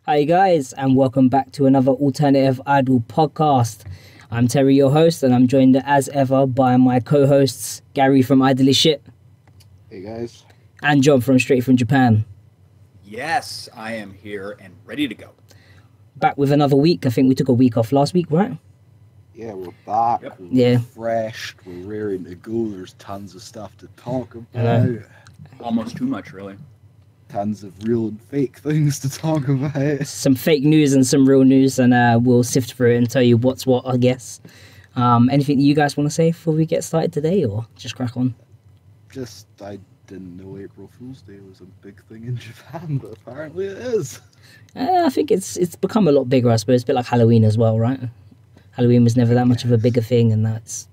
Hi guys, and welcome back to another Alternative Idol podcast. I'm Terry, your host, and I'm joined as ever by my co-hosts, Gary from Idly Shit. Hey guys. And John from Straight from Japan. Yes, I am here and ready to go. Back with another week. I think we took a week off last week, right? Yeah, we're back. Yep. We're refreshed. We're raring to go. There's tons of stuff to talk about. Almost too much, really. Tons of real and fake things to talk about. Some fake news and some real news, and we'll sift through it and tell you what's what, I guess. Anything you guys want to say before we get started today, or just crack on? I didn't know April Fool's Day was a big thing in Japan, but apparently it is. I think it's become a lot bigger, I suppose. A bit like Halloween as well, right? Halloween was never that much of a bigger thing, and that's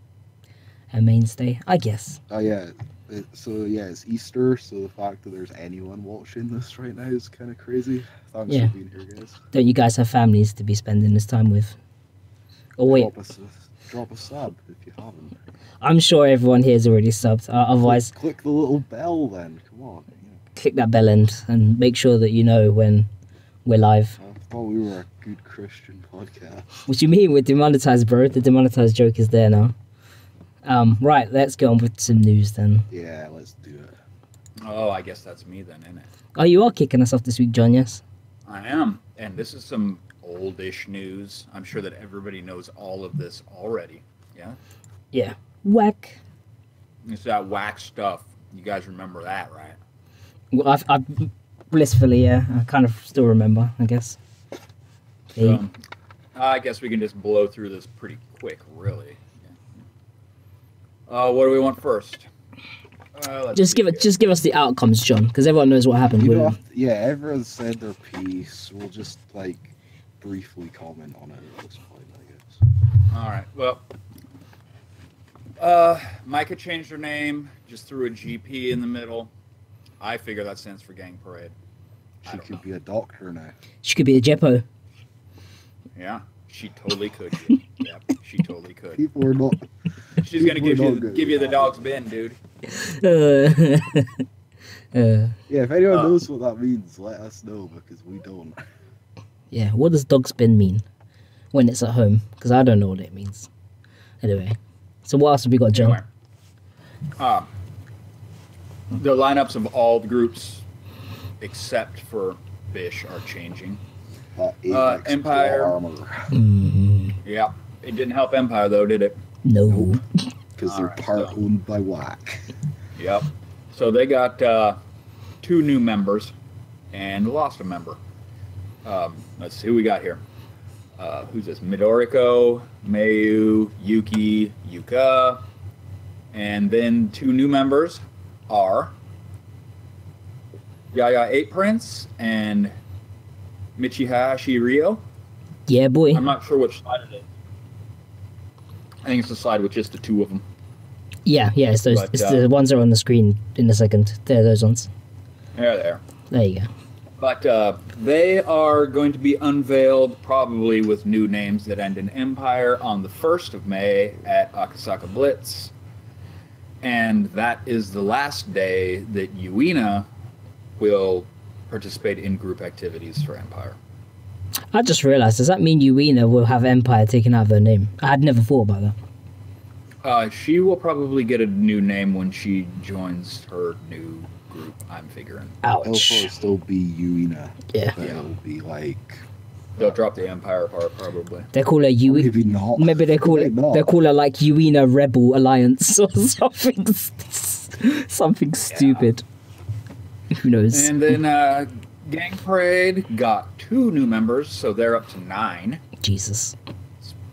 a mainstay, I guess. Oh yeah. It's Easter, so the fact that there's anyone watching this right now is kind of crazy. Thanks for being here, guys. Don't you guys have families to be spending this time with? Oh wait, drop a sub if you haven't. I'm sure everyone here is already subbed. Otherwise, click the little bell then. Come on. Click that bell and make sure that you know when we're live. I thought we were a good Christian podcast. What do you mean? We're demonetized, bro. The demonetized joke is there now. Right, let's get on with some news then. Yeah, let's do it. Oh, I guess that's me then, isn't it? Oh, you are kicking us off this week, John, yes? I am. And this is some oldish news. I'm sure that everybody knows all of this already. Yeah? Yeah. Whack. It's that whack stuff. You guys remember that, right? Well, I've blissfully, yeah. I kind of still remember, I guess. So, I guess we can just blow through this pretty quick, really. What do we want first? Just give us the outcomes, John, because everyone knows what happened. Everyone said their piece. We'll just briefly comment on it at this point, I guess. All right. Well, Micah changed her name, just threw a GP in the middle. I figure that stands for Gang Parade. She could be a doctor now. She could be a Jeppo. Yeah, she totally could. Yeah, she totally could. People are not. She's gonna give you the dog's bin, dude. Yeah, if anyone knows what that means, let us know, because we don't. Yeah, what does dog spin mean when it's at home? Because I don't know what it means. Anyway, so what else have we got, John? Anyway, the lineups of all the groups except for BiSH are changing. EMPiRE. Yeah, it didn't help EMPiRE though, did it? No. Because they're owned by Whack. Yep. So they got 2 new members and lost a member. Let's see who we got here. Who's this? Midoriko, Mayu, Yuki, Yuka. And then 2 new members are Yaya 8 Prince and Michihashi Ryo. Yeah, boy. I'm not sure which side it is. I think it's the side with just the 2 of them. Yeah, it's those. It's the ones that are on the screen in a second. They're those ones. There. There you go. But they are going to be unveiled probably with new names that end in EMPiRE on the 1st of May at Akasaka Blitz. And that is the last day that Yuina will participate in group activities for EMPiRE. I just realised, does that mean Yuina will have EMPiRE taken out of her name? I had never thought about that. She will probably get a new name when she joins her new group, I'm figuring. Ouch. It'll still be Yuina. Yeah. It'll be they'll drop the EMPiRE part, probably. They call her Yuina. Maybe not. Maybe they call her like Yuina Rebel Alliance or something stupid. Who knows? And then Gang Parade got 2 new members, so they're up to 9. Jesus.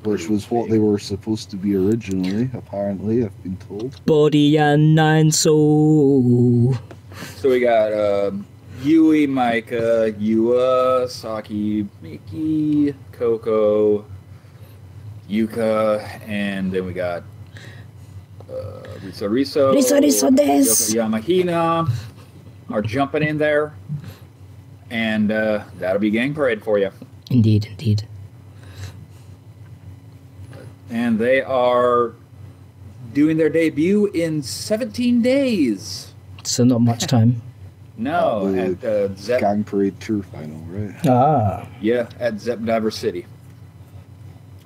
Which was what they were supposed to be originally, apparently, I've been told. Body and 9 soul. So we got Yui, Micah, Yua, Saki, Miki, Coco, Yuka, and then we got Riso des. Yamahina are jumping in there, and that'll be Gang Parade for you. Indeed. And they are doing their debut in 17 days. So not much time. No, at Zep. Gang Parade Tour Final, right? Ah. Yeah, at Zep Diver City.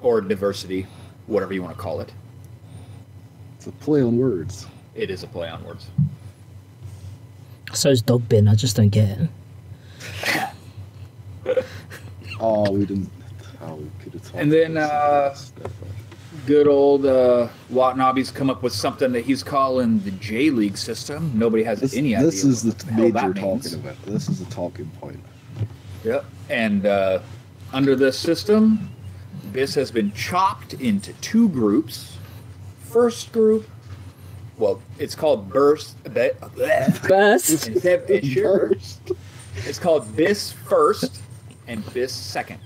Or Diversity, whatever you want to call it. It's a play on words. It is a play on words. So's Dog Bin, I just don't get it. Oh, we didn't. Oh, we could have talked. And then, about stuff. good old Watanabe's come up with something that he's calling the J League system. Nobody has any idea. This is the hell major that means. talking about. This is the talking point. Yep. And under this system, BiSH has been chopped into two groups. First group, well, it's called Burst. Burst. It's called BiSH First and BiSH Second.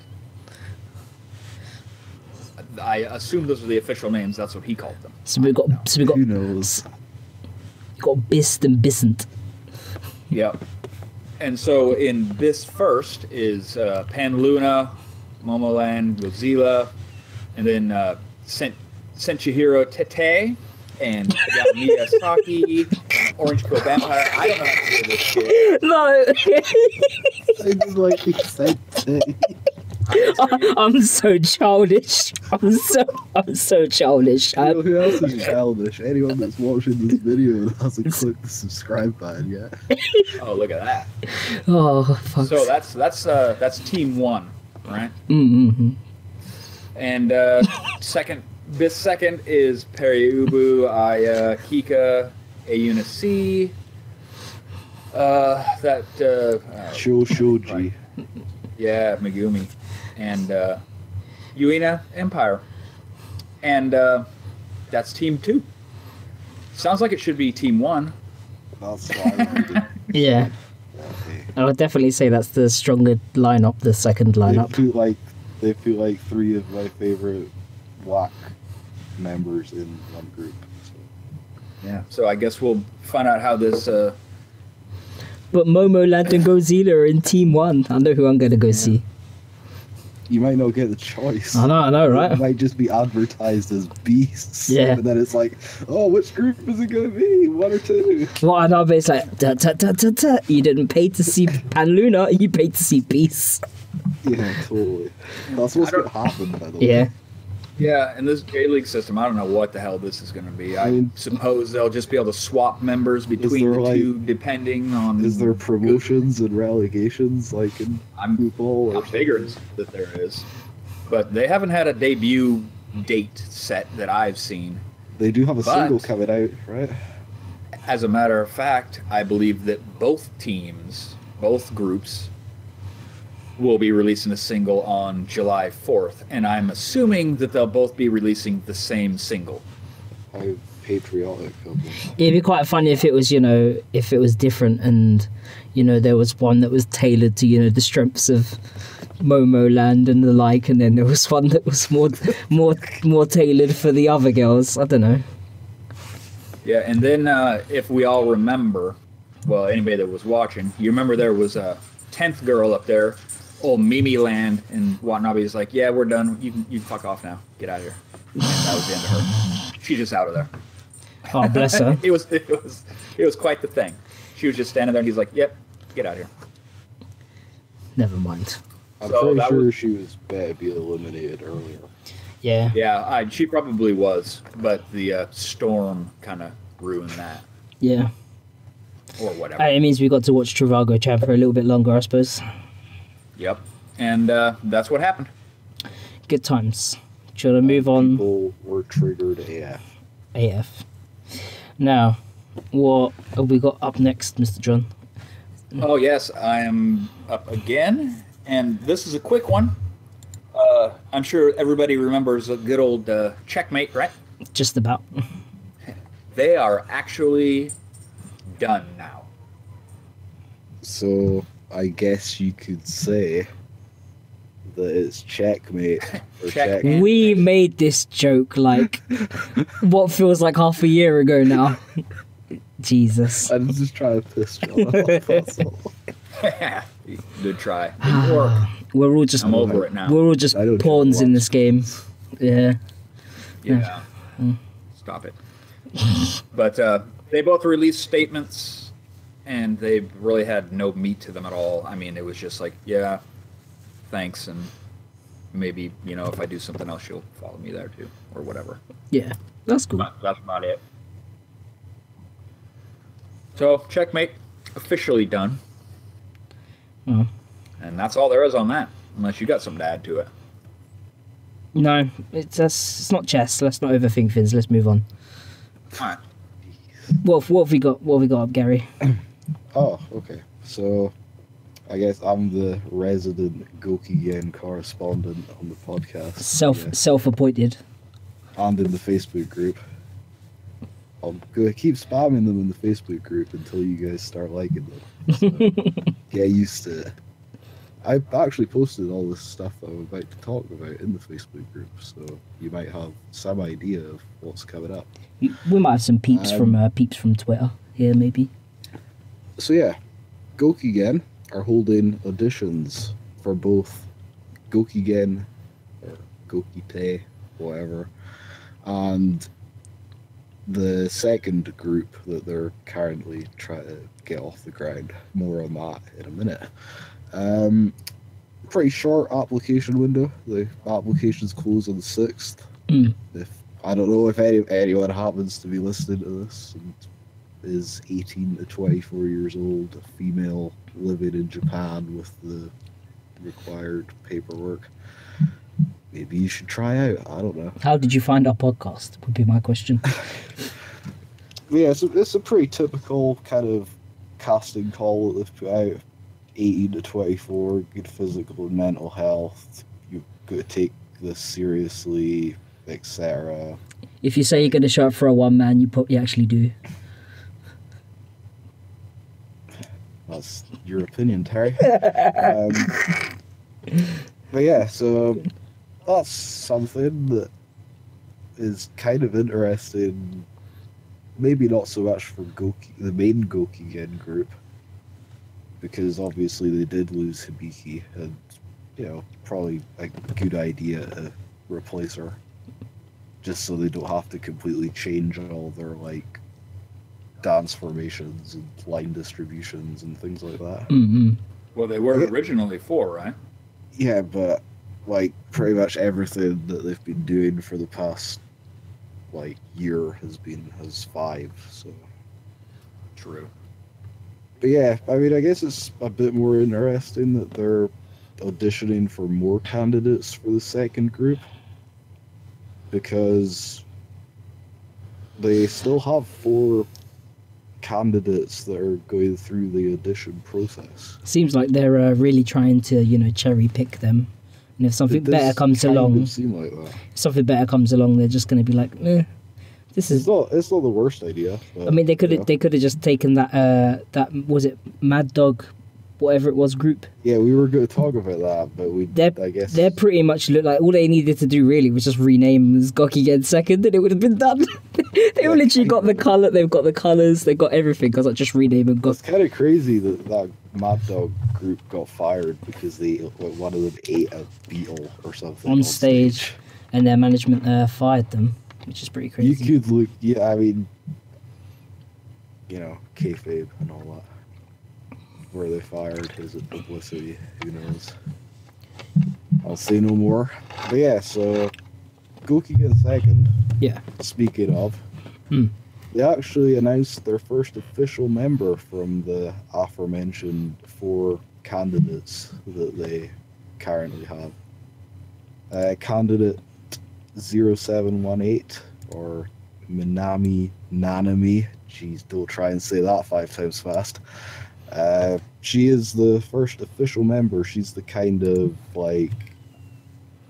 I assume those are the official names. That's what he called them. So we got Who knows? Bist and Bissent. Yep. And so in BiSH First is Panluna, Momoland, Godzilla, and then Senchihiro Tete and Miyazaki, Orange Pill Vampire. I don't know how to say this shit. No. I just like he said today. I'm so childish. I'm so childish. You know, who else is childish? Anyone that's watching this video that hasn't clicked the subscribe button yet. Oh, look at that. Oh, fuck. So that's team one, right? Mm-hmm. And second, BiSH second is Periubu, Aya, Kika, Ayuna C. Shoji. Right. Yeah, Megumi. And Yuina EMPiRE. And that's team two. Sounds like it should be team one. That's why I wanted. Yeah. I would definitely say that's the stronger lineup, the second lineup. They feel like three of my favorite black members in one group. So. Yeah. So I guess we'll find out how this. But Momoland and Godzilla are in team one. I know who I'm going to go see. You might not get the choice. I know, right? It might just be advertised as beasts. Yeah. And then it's like, oh, which group is it going to be? One or two? Watanabe's like, you didn't pay to see Panluna, you paid to see Beast. Yeah, totally. That's what's going to happen, by the way. Yeah. Yeah, and this J League system, I don't know what the hell this is going to be. I suppose they'll just be able to swap members between the two, depending on. Is there promotions and relegations like in football? I figured that there is, but they haven't had a debut date set that I've seen. They do have a single coming out, right? As a matter of fact, I believe that both teams, both groups, will be releasing a single on July 4th, and I'm assuming that they'll both be releasing the same single. How patriotic of them. It'd be quite funny if it was, if it was different and, there was one that was tailored to, the strengths of Momoland and the like, and then there was one that was more tailored for the other girls. I don't know. Yeah, and then if we all remember, well, anybody that was watching, you remember there was a 10th girl up there, old Mimi Land, and Watanabe's like, yeah, we're done. You can fuck off now. Get out of here. And that was the end of her. She's just out of there. Oh, bless her. it was quite the thing. She was just standing there, and he's like, yep, get out of here. Never mind. I'm pretty sure she was bad to be eliminated earlier. Yeah. Yeah, she probably was, but the storm kind of ruined that. Yeah. Or whatever. It means we got to watch Travago Champ for a little bit longer, I suppose. Yep. And that's what happened. Good times. Should I move on? People were triggered AF. AF. Now, what have we got up next, Mr. John? Oh, yes, I am up again. And this is a quick one. I'm sure everybody remembers a good old checkmate, right? Just about. They are actually done now. So, I guess you could say that it's checkmate. Or Check. We made this joke like what feels like half a year ago now. Jesus. I'm just trying to piss you off. That's all. Good try. Didn't work. We're all just I'm over it now. We're all just pawns in this game. Yeah. Yeah. Stop it. But they both released statements, and they really had no meat to them at all. I mean, it was just like, yeah, thanks, and maybe, if I do something else, you'll follow me there too, or whatever. Yeah, that's cool. That's about it. So, checkmate, officially done. Oh. And that's all there is on that, unless you got something to add to it. No, it's not chess. Let's not overthink things. Let's move on. All right. What have we got? What have we got up, Gary? Oh, okay. So, I guess I'm the resident Gokigen correspondent on the podcast. Self-appointed. And in the Facebook group. I'm gonna keep spamming them in the Facebook group until you guys start liking them. So, get used to it. I actually posted all this stuff that I'm about to talk about in the Facebook group, so you might have some idea of what's coming up. We might have some peeps from Twitter here, maybe. So yeah, Gokigen are holding auditions for both Gokigen or Gokite, whatever, and the second group that they're currently trying to get off the ground. More on that in a minute. Pretty short application window. The applications close on the 6th. If I don't know if anyone happens to be listening to this and is 18 to 24 years old, a female living in Japan with the required paperwork, maybe you should try out. I don't know. How did you find our podcast? Would be my question. Yeah, it's a pretty typical kind of casting call that they've put out. 18 to 24, good physical and mental health. You've got to take this seriously, etc. If you say you're going to show up for a one-man, you actually do. That's your opinion, Terry. But yeah, so that's something that is kind of interesting. Maybe not so much for the main Gokigen group, because obviously they did lose Hibiki, and probably a good idea to replace her, just so they don't have to completely change all their dance formations and line distributions and things like that. Mm-hmm. Well, they were originally 4, right? Yeah, but pretty much everything that they've been doing for the past year has 5. So true. But yeah, I mean, I guess it's a bit more interesting that they're auditioning for more candidates for the second group, because they still have 4 candidates that are going through the audition process. Seems like they're really trying to, cherry pick them. And if something better comes along, seem like that. If something better comes along, they're just going to be like, this is. It's not the worst idea. But, I mean, they could have just taken that was it Mad Dog, whatever it was, group. Yeah, we were going to talk about that, but I guess they're pretty much look like all they needed to do really was just rename as Gokigen second, and it would have been done. They've literally got the color, they've got the colors, they've got everything. Because just rename them. It's kind of crazy that Mad Dog group got fired because one of them ate a beetle or something on stage, and their management fired them, which is pretty crazy. You could look, yeah, I mean, kayfabe and all that. Were they fired? Is it publicity? Who knows? I'll say no more. But yeah, so Gokigen second. Yeah. Speaking of, they actually announced their first official member from the aforementioned 4 candidates that they currently have. Candidate 0718, or Minami Nanami. Jeez, don't try and say that 5 times fast. She is the first official member. She's the kind of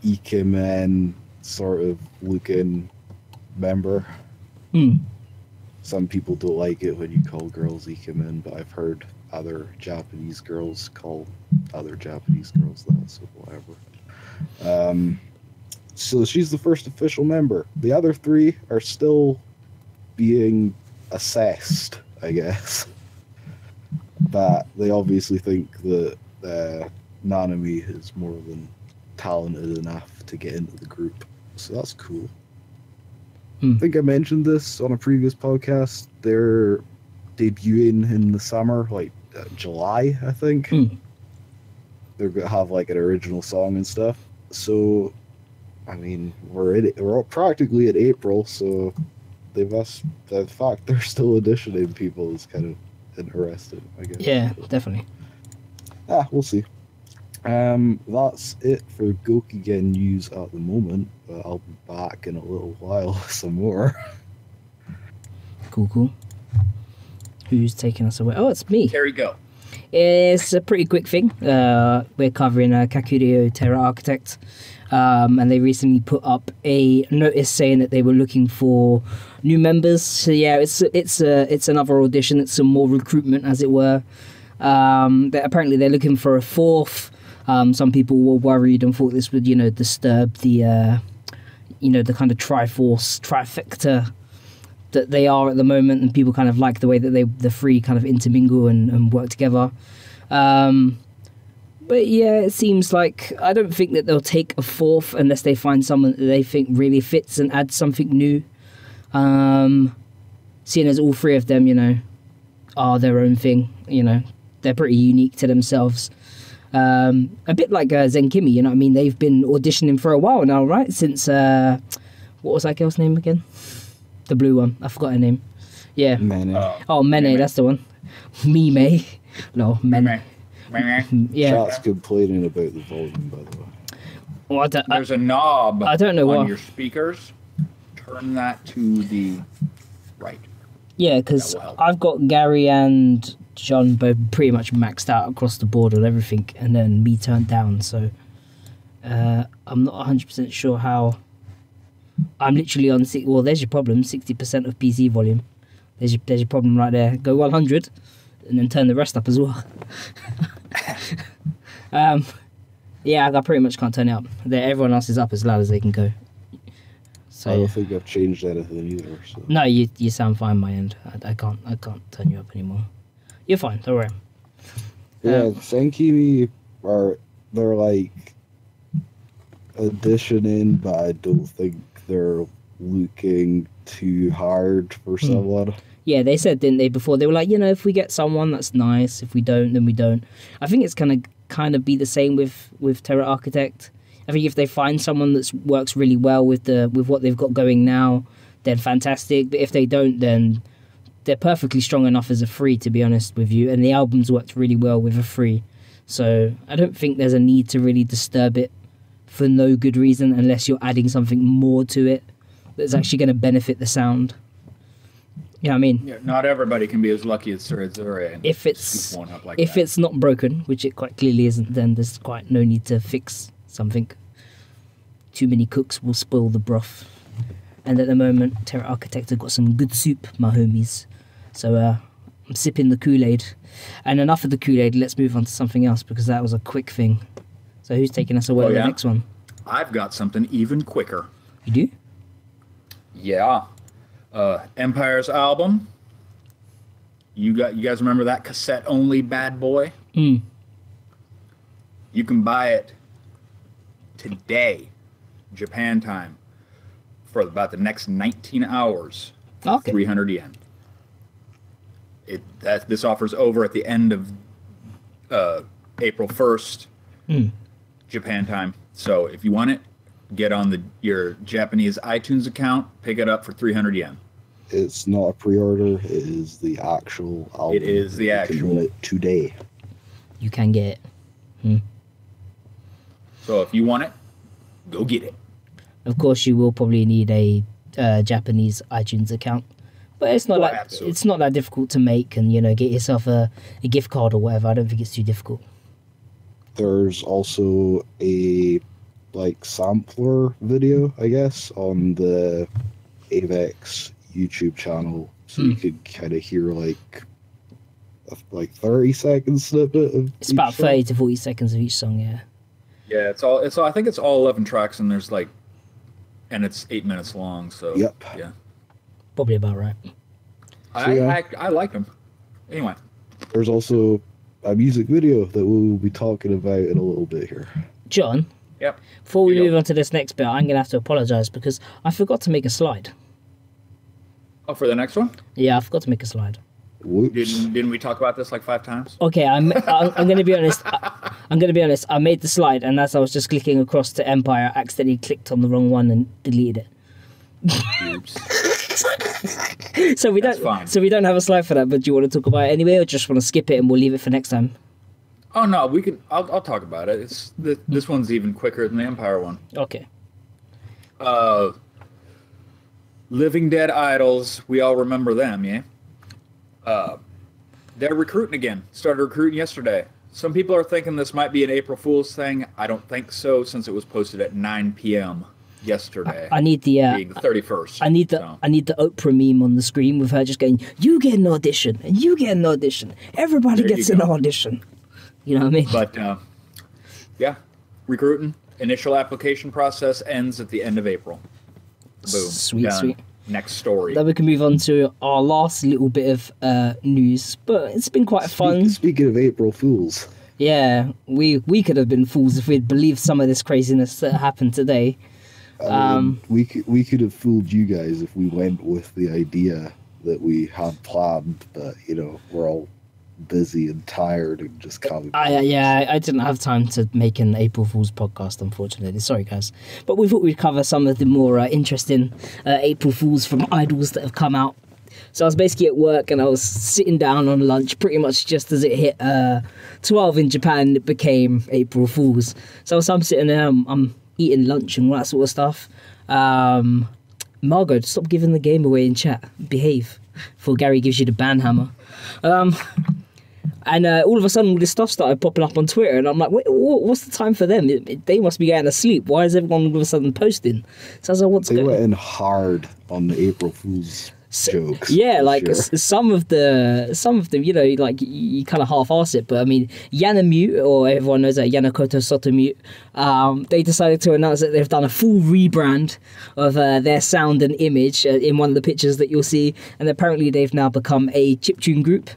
Ikemen sort of looking member. Some people don't like it when you call girls Ikemen, but I've heard other Japanese girls call other Japanese girls that, so whatever. So she's the first official member. The other 3 are still being assessed, I guess. But they obviously think that Nanami is more than talented enough to get into the group. So that's cool. I think I mentioned this on a previous podcast. They're debuting in the summer, like July, I think. They're gonna have like an original song and stuff. So, I mean, we're practically in April, so they must. The fact they're still auditioning people is kind of interesting, I guess. Yeah, definitely. We'll see. That's it for Gokigen news at the moment, but I'll be back in a little while with some more. Cool. Who's taking us away? Oh, it's me. There you go. It's a pretty quick thing. We're covering Kakuryo Terra Architect, and they recently put up a notice saying that they were looking for new members. So yeah, it's another audition. It's some more recruitment, as it were. Apparently they're looking for a fourth. Some people were worried and thought this would, disturb the, the kind of Triforce trifecta that they are at the moment, and people kind of like the way that the three kind of intermingle and work together. But yeah, it seems like I don't think that they'll take a fourth unless they find someone that they think really fits and adds something new. Seeing as all three of them, are their own thing, they're pretty unique to themselves. A bit like Zenkimi, they've been auditioning for a while now, right? Since what was that girl's name again? The blue one. I forgot her name. Yeah. Mene. Mene, that's the one. Mime. No, Mene. Yeah. Chat's complaining about the volume, by the way. Well, There's a knob I don't know on what. your speakers. Turn that to the right. Yeah, because That will help. I've got Gary and John both pretty much maxed out across the board on everything, and then me turned down, so I'm not 100% sure how. I'm literally on well, there's your problem, 60% of PC volume. There's your problem right there. Go 100 and then turn the rest up as well. Yeah, I pretty much can't turn it up. Everyone else is up as loud as they can go. So I don't think I've changed anything either. So. no, you sound fine on my end. I can't turn you up anymore. You're fine, don't worry. Yeah, Senkimi they're like auditioning, but I don't think they're looking too hard for someone. Yeah, they said, didn't they, before? They were like, if we get someone, that's nice. If we don't, then we don't. I think it's gonna kind of be the same with Terra Architect. I think if they find someone that works really well with what they've got going now, then fantastic. But if they don't, then they're perfectly strong enough as a free, to be honest with you. And the album's worked really well with a free. So I don't think there's a need to really disturb it for no good reason, unless you're adding something more to it that's actually going to benefit the sound. You know what I mean? Yeah, not everybody can be as lucky as Surizure and If scoop one up like if that. it's not broken, which it quite clearly isn't, then there's quite no need to fix something. Too many cooks will spoil the broth. And at the moment, Terra Architect have got some good soup, my homies. So I'm sipping the Kool-Aid. And enough of the Kool-Aid, let's move on to something else, because that was a quick thing. So who's taking us away with the next one? I've got something even quicker. You do? Yeah. Empire's album. You guys remember that cassette only bad boy? Mm. You can buy it today, Japan time, for about the next 19 hours. Okay. 300 yen. This offer's over at the end of April 1st, Japan time. So if you want it, get on your Japanese iTunes account, pick it up for 300 yen. It's not a pre-order. It is the actual album. It is the You can actual. get it today. You can get it. So if you want it, go get it. Of course, you will probably need a Japanese iTunes account, but it's not absolutely. it's not that difficult to make, and get yourself a gift card or whatever. I don't think it's too difficult. There's also a sampler video, I guess, on the Avex YouTube channel, so you could kind of hear a 30-second snippet of It's about each song. 30 to 40 seconds of each song. Yeah. Yeah, it's all. I think it's all 11 tracks, and there's and it's 8 minutes long. So Yep. yeah, Probably about right. I like them. Anyway, There's also a music video that we'll be talking about in a little bit here. John, yep. before we You go. move on to this next bit, I'm going to have to apologise because I forgot to make a slide. Oh, for the next one? Yeah, I forgot to make a slide. Whoops. Didn't we talk about this like 5 times? Okay, I'm going to be honest. I'm going to be honest. I made the slide, and as I was just clicking across to Empire, I accidentally clicked on the wrong one and deleted it. Oops. So we That's don't. fine. So we don't have a slide for that. But do you want to talk about it anyway, or just want to skip it and we'll leave it for next time? Oh no, we can. I'll talk about it. It's this one's even quicker than the Empire one. Okay. Living Dead Idols. We all remember them, yeah. They're recruiting again. Started recruiting yesterday. Some people are thinking this might be an April Fool's thing. I don't think so, since it was posted at 9 p.m. yesterday. I need the being the 31st. I need the Oprah meme on the screen with her just going, "You get an audition, and you get an audition. Everybody There you gets an go. audition." You know what I mean? But yeah, recruiting. Initial application process ends at the end of April. Boom. Sweet, Done. sweet. Next story. Then we can move on to our last little bit of news, but it's been quite fun. Speaking of April Fools, Yeah, we could have been fools if we'd believed some of this craziness that happened today. we could have fooled you guys if we went with the idea that we had planned, but we're all busy and tired and just can't. I didn't have time to make an April Fool's podcast, unfortunately. Sorry, guys. But we thought we'd cover some of the more interesting April Fools from idols that have come out. So I was basically at work and I was sitting down on lunch pretty much just as it hit 12 in Japan. It became April Fool's. So I'm sitting there, I'm eating lunch and all that sort of stuff. Margot, stop giving the game away in chat. Behave before Gary gives you the ban hammer. And all of a sudden, all this stuff started popping up on Twitter, and I'm like, wait, what's the time for them? They must be getting asleep. Why is everyone all of a sudden posting? So I was like, what's They going on? went in hard on the April Fool's jokes. Yeah, for like sure. some of them, like you kind of half-arse it, but I mean, Yanamute, or everyone knows that Heanacoto Sotomute, they decided to announce that they've done a full rebrand of their sound and image in one of the pictures that you'll see, and apparently they've now become a chiptune group.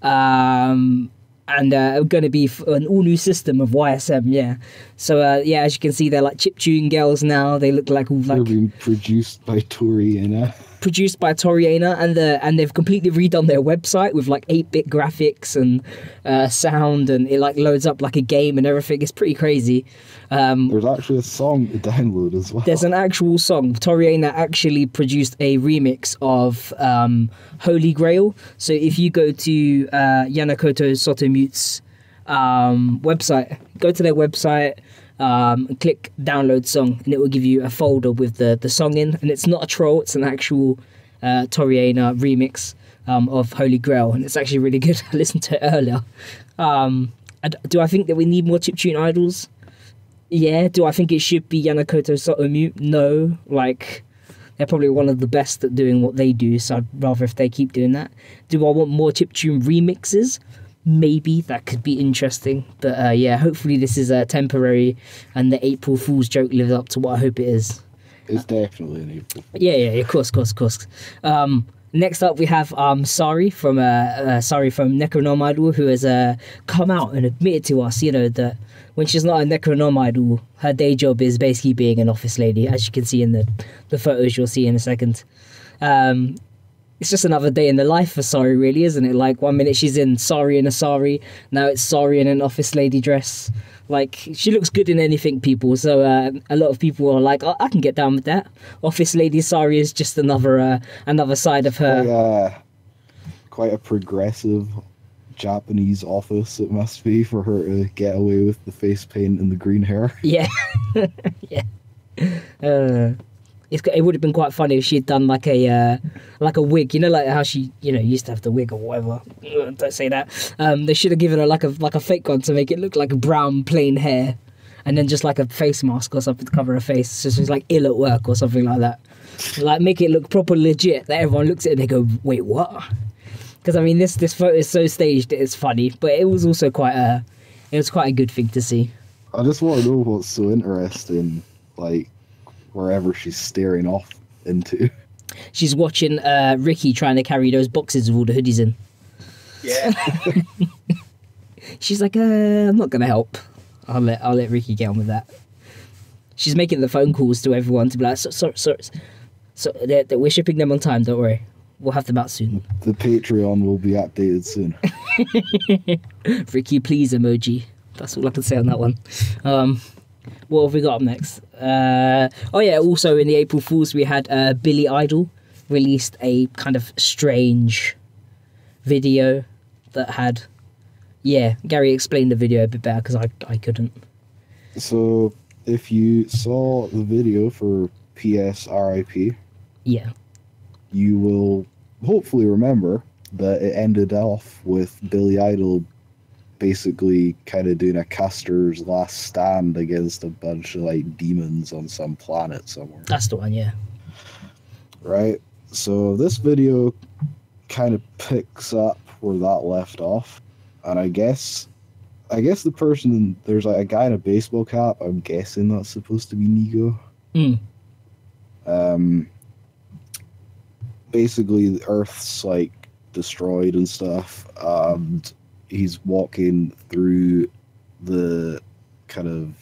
And going to be an all new system of YSM, yeah. So as you can see, they're like chiptune girls now. They look like all They're like being produced by Toriana. produced by Toriana, and they've completely redone their website with like 8-bit graphics and sound, and it like loads up like a game and everything. It's pretty crazy. There's actually a song to download as well. There's an actual song. Toriana actually produced a remix of Holy Grail. So if you go to Heanacoto Sotomute's website, go to their website, click download song, and it will give you a folder with the song in. And it's not a troll, it's an actual Toriana remix of Holy Grail, and it's actually really good. I listened to it earlier. Do I think that we need more chiptune idols? Yeah. Do I think it should be Heanacoto Sotomute? No. Like, they're probably one of the best at doing what they do, so I'd rather if they keep doing that. Do I want more chiptune remixes? Maybe. That could be interesting. But hopefully this is temporary and the April Fool's joke lives up to what I hope it is. It's definitely an April Fool's. Yeah, of course. Next up, we have Sari from Necronom Idol, who has come out and admitted to us, that when she's not a Necronom Idol, her day job is basically being an office lady, as you can see in the photos you'll see in a second. It's just another day in the life for Sari, really, isn't it? Like, 1 minute she's in Sari in a sari, now it's Sari in an office lady dress. Like, she looks good in anything, people. So a lot of people are like, I can get down with that. Office lady Sari is just another side of her. Quite a progressive Japanese office it must be for her to get away with the face paint and the green hair. Yeah. Yeah. It would have been quite funny if she had done like a wig, like how she used to have the wig or whatever. Don't say that. They should have given her like a fake one to make it look like brown plain hair, and then just like a face mask or something to cover her face, so she's like ill at work or something like that. Like, make it look proper legit that everyone looks at it and they go, wait, what? Because I mean, this photo is so staged it's funny, but it was also quite a good thing to see. I just want to know what's so interesting, like, wherever she's staring off into. She's watching Ricky trying to carry those boxes with all the hoodies in. Yeah. She's like, I'm not gonna help. I'll let Ricky get on with that. She's making the phone calls to everyone to be like, so we're shipping them on time. Don't worry. We'll have them out soon. The Patreon will be updated soon. Ricky, please emoji. That's all I can say on that one. What have we got up next? Oh yeah, also in the April Fools we had Billy Idol released a kind of strange video that had... Yeah, Gary explained the video a bit better because I couldn't. So, if you saw the video for PS RIP, yeah, you will hopefully remember that it ended off with Billy Idol basically kind of doing a Custer's last stand against a bunch of like demons on some planet somewhere. That's the one, yeah. Right? So this video kind of picks up where that left off. And I guess the person, there's like a guy in a baseball cap. I'm guessing that's supposed to be Nico. Basically, the Earth's like destroyed and stuff, and he's walking through the kind of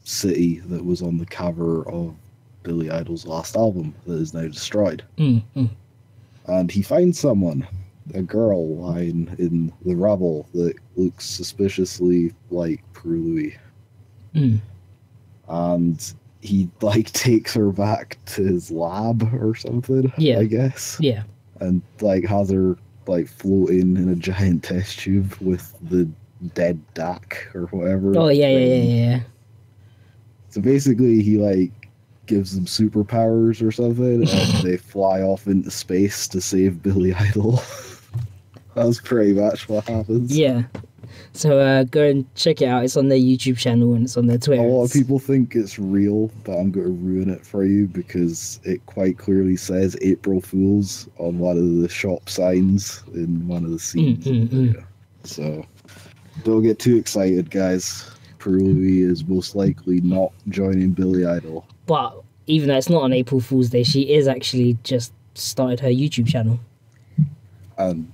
city that was on the cover of Billy Idol's last album that is now destroyed. And he finds someone. A girl lying in the rubble that looks suspiciously like Peru Louis. And he like takes her back to his lab or something, I guess. Yeah. And like has her like floating in a giant test tube with the dead Dak or whatever. Oh yeah. So basically he like gives them superpowers or something and they fly off into space to save Billy Idol. That's pretty much what happens. Yeah. So go and check it out. It's on their YouTube channel and it's on their Twitter. A lot of people think it's real, but I'm going to ruin it for you because it quite clearly says April Fools on one of the shop signs in one of the scenes. So don't get too excited, guys. Peru Louis is most likely not joining Billy Idol. But even though it's not on April Fool's Day, she is actually just started her YouTube channel. And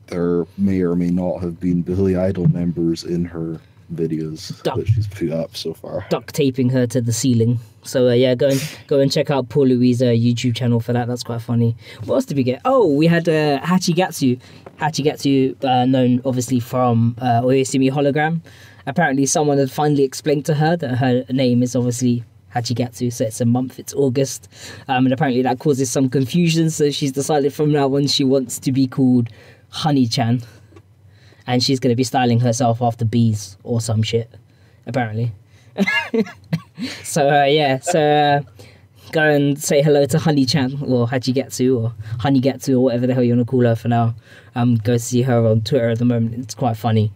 there may or may not have been Billy Idol members in her videos that she's put up so far. Duct taping her to the ceiling. So yeah, go and check out Paul Louis' YouTube channel for that. That's quite funny. What else did we get? Oh, we had Hachigatsu. Hachigatsu, known obviously from Oyasumi Hologram. Apparently someone had finally explained to her that her name is obviously Hachigatsu, so it's a month, it's August. And apparently that causes some confusion, so she's decided from now on she wants to be called Honey-chan, and she's going to be styling herself after bees or some shit, apparently. So go and say hello to Honey-chan or Hachigatsu or Honeygatsu or whatever the hell you want to call her for now. Go see her on Twitter at the moment. It's quite funny.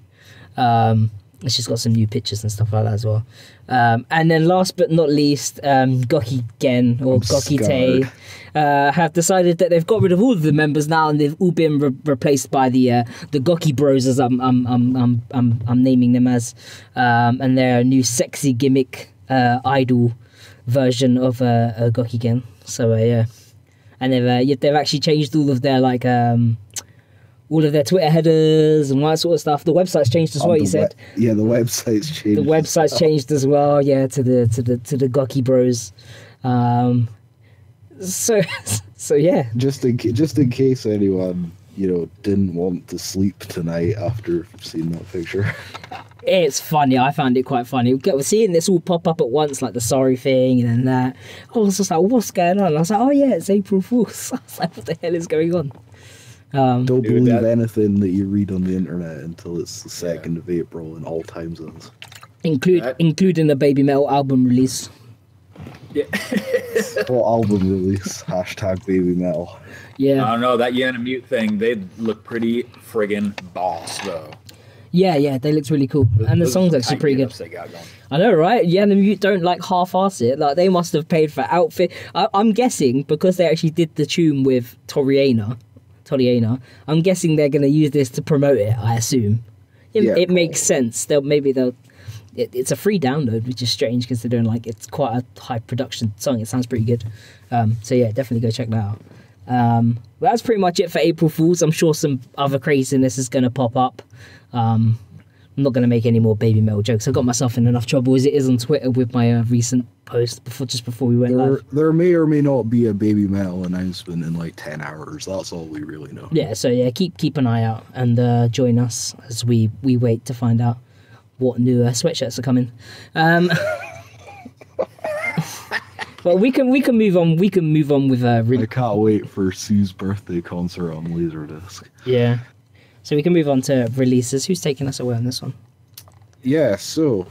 She's got some new pictures and stuff like that as well. And then last but not least, Goki Gen or Goki Tae have decided that they've got rid of all of the members now, and they've all been replaced by the Goki Bros, as I'm naming them as, and they're a new sexy gimmick idol version of Goki Gen. So yeah, and they've actually changed all of their like all of their Twitter headers and all that sort of stuff. The website's changed as well, you said? Yeah, the website's changed. The website's changed as well, yeah, to the Goki Bros. So yeah. Just in case anyone, didn't want to sleep tonight after seeing that picture. It's funny. I found it quite funny. Seeing this all pop up at once, like the sorry thing and then that. I was just like, what's going on? I was like, oh yeah, it's April Fool's. I was like, what the hell is going on? Don't believe anything that you read on the internet until it's the 2nd of April in all time zones. Including the Baby Metal album release. Yeah. What album release? # Baby Metal. Yeah. I don't know, that Yen and Mute thing, they look pretty friggin' boss, though. Yeah, they looked really cool. And the song's actually pretty good. They got going. I know, right? Yen and Mute don't like half-ass it. Like, they must have paid for outfit. I'm guessing, because they actually did the tune with Toriana, I'm guessing they're going to use this to promote it, I assume. It makes sense. It's a free download, which is strange considering like it's quite a high production song. It sounds pretty good. So yeah, definitely go check that out. But that's pretty much it for April Fools. I'm sure some other craziness is going to pop up. I'm not going to make any more Baby Metal jokes. I got myself in enough trouble as it is on Twitter with my recent post before we went live. There may or may not be a Baby Metal announcement in like 10 hours. That's all we really know. Yeah, so yeah, keep an eye out and join us as we wait to find out what new sweatshirts are coming. Well, we can move on. We can move on with I can't wait for Sue's birthday concert on Laserdisc. Yeah, so we can move on to releases. Who's taking us away on this one? Yeah, so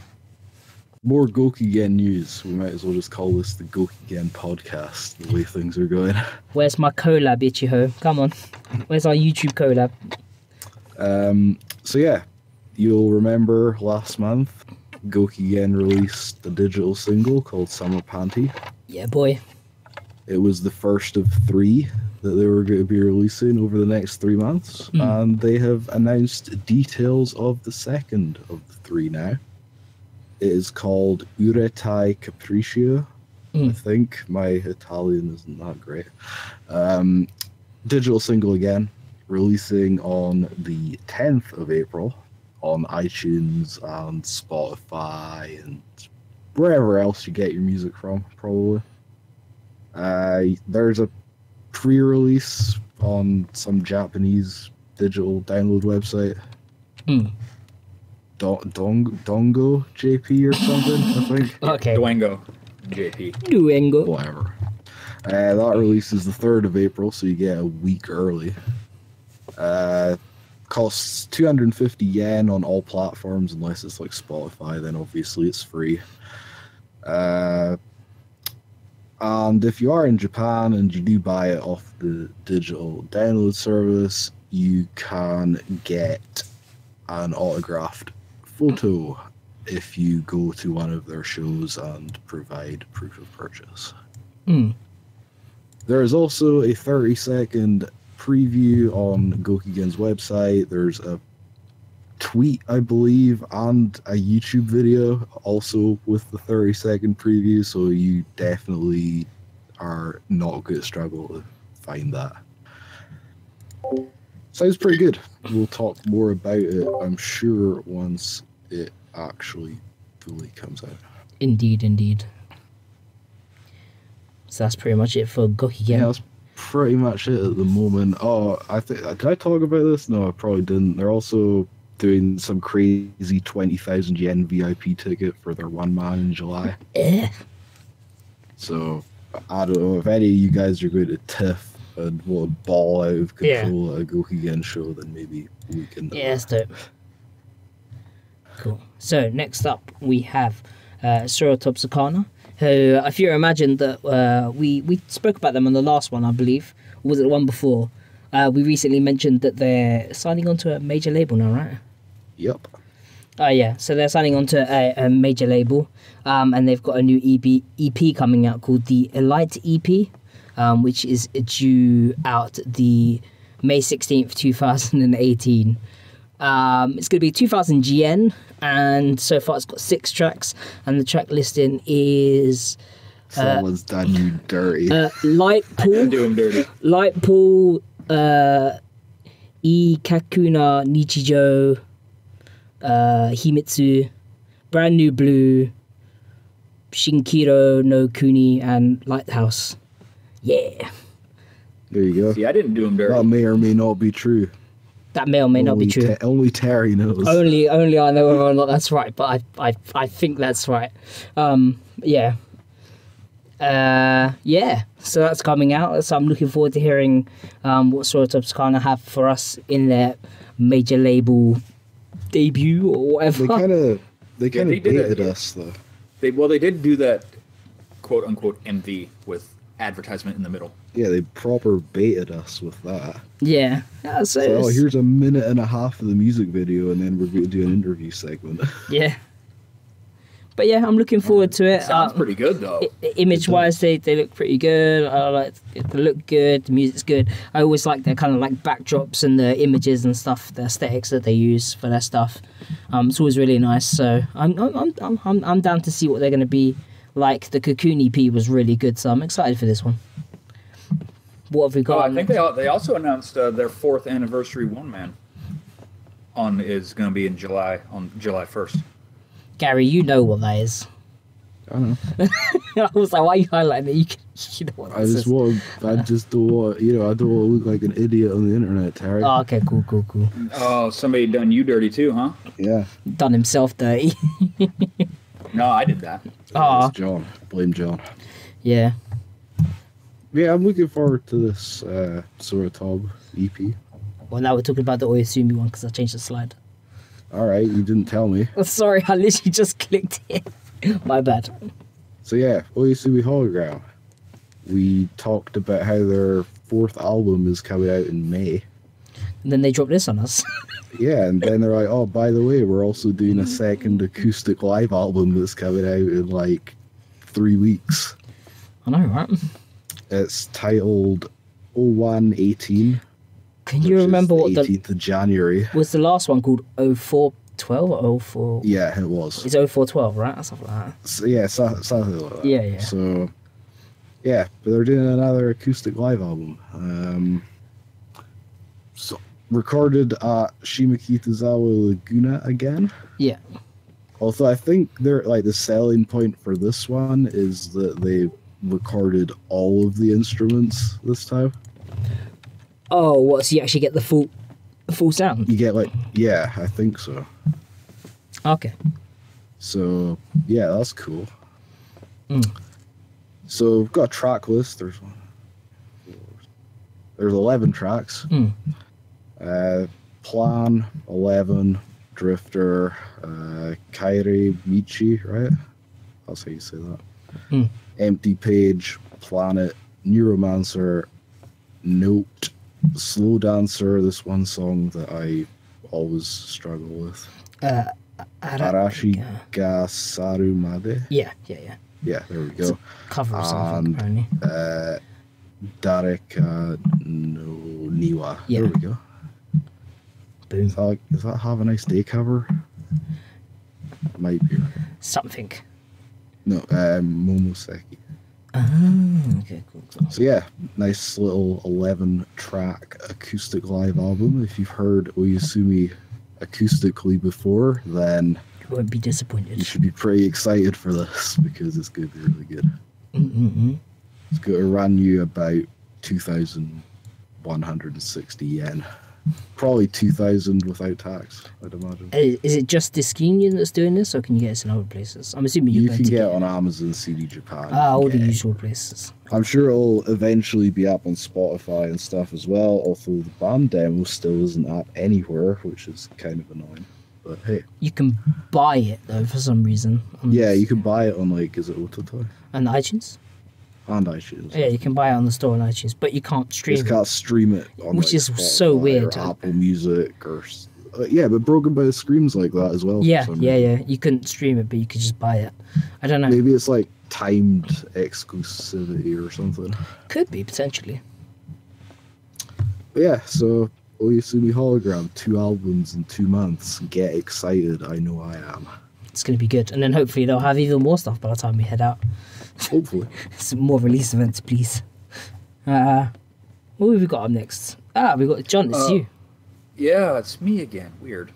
more Gokigen news. We might as well just call this the Gokigen podcast, the way things are going. Where's my collab, Ichiho? Come on. Where's our YouTube collab? So yeah, you'll remember last month, Gokigen released a digital single called Summer Panty. Yeah, boy. It was the first of 3 that they were going to be releasing over the next 3 months, and they have announced details of the second of the 3 now. It is called Uretai Capriccio. I think my Italian isn't that great. Digital single again, releasing on the 10th of April on iTunes and Spotify and wherever else you get your music from, probably. There's a pre-release on some Japanese digital download website. Dongo JP or something, I think. Okay. Duengo JP. Duengo. Whatever. That releases the 3rd of April, so you get a week early. Costs 250 yen on all platforms, unless it's like Spotify, then obviously it's free. And if you are in Japan and you do buy it off the digital download service, you can get an autographed photo if you go to one of their shows and provide proof of purchase. There is also a 30-second preview on Gokigen's website. There's a tweet, I believe, and a YouTube video also with the 30-second preview, so you definitely are not going to struggle to find that. Sounds pretty good. We'll talk more about it, I'm sure, once it actually fully comes out. Indeed. So that's pretty much it for Gokigen. Yeah, that's pretty much it at the moment. Oh, did I talk about this? No, I probably didn't. They're also doing some crazy 20,000 yen VIP ticket for their one man in July. So I don't know if any of you guys are going to TIFF and want to ball out of control at a Gokigen show, then maybe we can. Yeah, that's dope. Cool. So next up we have Sorotop Sakana, who, if you imagine that we spoke about them on the last one, I believe, or was it the one before? We recently mentioned that they're signing on to a major label now, right? Yep. Yeah, so they're signing on to a major label, and they've got a new EP coming out called the Elite EP, which is due out the May 16th, 2018. It's going to be 2,000 yen, and so far it's got 6 tracks, and the track listing is... Someone's done you dirty. Light Pool. Do him dirty. Light Pool, Kakuna Nichijo, Himitsu, Brand New Blue, Shinkiro no Kuni, and Lighthouse. Yeah. There you go. See, I didn't do him dirty. That may or may not be true. That may or may not be true. Only Terry knows. Only I know whether or not that's right, but I think that's right. Yeah. So that's coming out. So I'm looking forward to hearing what Sorotop Sakana have for us in their major label debut or whatever. They kind of baited us though. They did do that quote unquote MV with advertisement in the middle. Yeah, they proper baited us with that. Yeah. So here's a minute and a half of the music video, and then we're going to do an interview segment. Yeah. But yeah, I'm looking forward to it. Sounds pretty good though. Image-wise, they look pretty good. They look good. The music's good. I always like their kind of like backdrops and the images and stuff, the aesthetics that they use for their stuff. It's always really nice. So I'm down to see what they're going to be like. The Cocoon EP was really good, so I'm excited for this one. What have we got? I think they also announced their 4th anniversary one-man is going to be in July, on July 1st. Gary, you know what that is. I know. I was like, why are you highlighting it? You know what I this just is. want. I just don't want. You know, I don't want to look like an idiot on the internet, Terry. Oh, okay, cool. Oh, somebody done you dirty too, huh? Yeah. Done himself dirty. No, I did that. Aw. It's John. Blame John. Yeah. Yeah, I'm looking forward to this Soratob EP. Well, now we're talking about the Oyasumi one because I changed the slide. All right, you didn't tell me. Oh, sorry, I literally just clicked it. My bad. So yeah, Oyasumi Hologram. We talked about how their 4th album is coming out in May. And then they dropped this on us. Yeah, and then they're like, oh, by the way, we're also doing a second acoustic live album that's coming out in like 3 weeks. I know, right? It's titled 0118. Can you remember what the 18th of January? was the last one called 0412 or 04? Yeah, it was. It's 0412, right? Something like that. So, yeah, something like that. Yeah. So, yeah, but they're doing another acoustic live album. So recorded at Shimokitazawa Laguna again. Yeah. Although I think they're like the selling point for this one is that they recorded all of the instruments this time. Oh, what? So you actually get the full sound? You get like, yeah, I think so. Okay. So yeah, that's cool. Mm. So we've got a track list. There's 11 tracks. Mm. Plan 11, Drifter, Kairi Michi, right? That's how you say that. Mm. Empty Page, Planet, Neuromancer, Note, Slow Dancer. This one song that I always struggle with. Arashi ga Saru Made. Yeah. Yeah, there we It's go. a cover or something, apparently. Dareka no Niwa. Yeah. There we go. Boom. Is that Have a Nice Day cover? Might be. Something. No, Momoseki. Okay, cool. So yeah, nice little 11-track acoustic live album. If you've heard Oyasumi acoustically before, then You won't be you disappointed. should be pretty excited for this because it's going to be really good. Mm-mm-mm. It's going to run you about 2,160 yen. Probably 2,000 without tax, I'd imagine. Is it just Discunion that's doing this, or can you get this in other places? I'm assuming You you're going can to get it on Amazon CD Japan. all the Yeah. usual places. I'm sure it'll eventually be up on Spotify and stuff as well, although the band demo still isn't up anywhere, which is kind of annoying. But hey. You can buy it though for some reason. Yeah, you can buy it on, like, is it Ototoy? And iTunes. And iTunes. Yeah, you can buy it on the store on iTunes, but you can't You stream just it. can't stream it on, Which like, is so Spotify weird. or Apple Music or... yeah, but Broken by the Screams like that as well. for Yeah. some reason. You couldn't stream it, but you could just buy it. I don't know. Maybe it's like timed exclusivity or something. Could be potentially. But yeah, so Oyasumi Hologram, 2 albums in 2 months. Get excited, I know I am. It's going to be good, and then hopefully they'll have even more stuff by the time we head out. Hopefully. Some more release events, please. What have we got up next? We got John. It's you. Yeah, it's me again. Weird.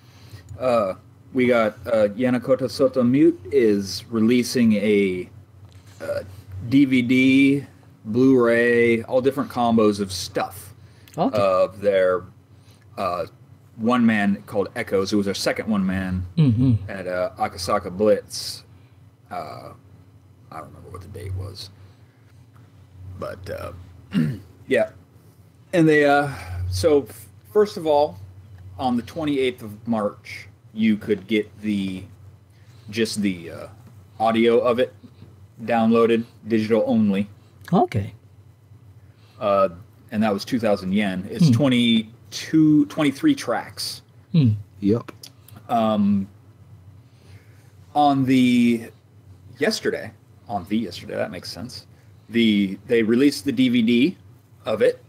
We got Yanakota Soto Mute is releasing a DVD, Blu-ray, all different combos of stuff Okay. of their one man called Echoes. It was their second one man at Akasaka Blitz. I don't remember what the date was, but yeah. And they so first of all, on the 28th of March, you could get just the audio of it downloaded, digital only. Okay. And that was 2,000 yen. It's 23 tracks. Yep. On the yesterday, that makes sense. They released the DVD of it.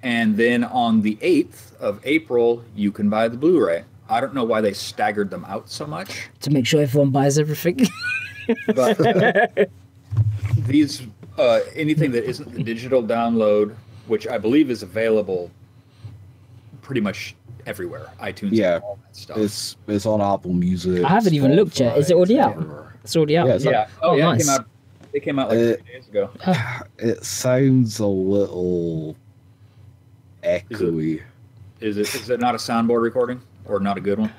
And then on the 8th of April, you can buy the Blu-ray. I don't know why they staggered them out so much. To make sure everyone buys everything. But these, anything that isn't the digital download, which I believe is available pretty much everywhere, iTunes, Yeah, and all that stuff. it's on Apple Music. I haven't even looked yet. Is it already out? everywhere. It's already out. Yeah, Is that- Yeah. Oh, yeah. nice. It came out like 3 days ago. It sounds a little echoey. Is it not a soundboard recording or not a good one?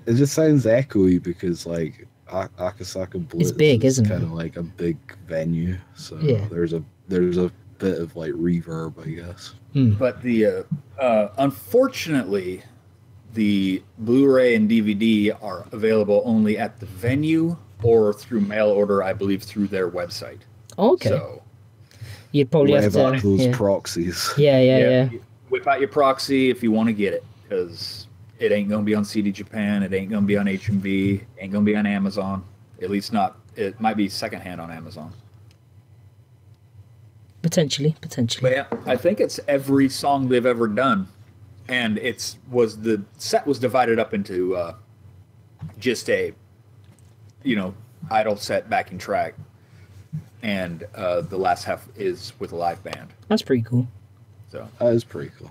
It just sounds echoey because like Akasaka Blitz big, is isn't it? kind of like a big venue, so Yeah. there's a bit of like reverb, I guess. But the unfortunately, the Blu-ray and DVD are available only at the venue or through mail order, I believe, through their website. Okay. So You'd probably have Rev up to. those Yeah. proxies. Yeah. you whip out your proxy if you want to get it, because it ain't gonna be on CD Japan, it ain't gonna be on HMV, ain't gonna be on Amazon. At least not. It might be secondhand on Amazon. Potentially. But yeah, I think it's every song they've ever done, and the set was divided up into just a, idle set backing track, and the last half is with a live band. That's pretty cool. So That is pretty cool.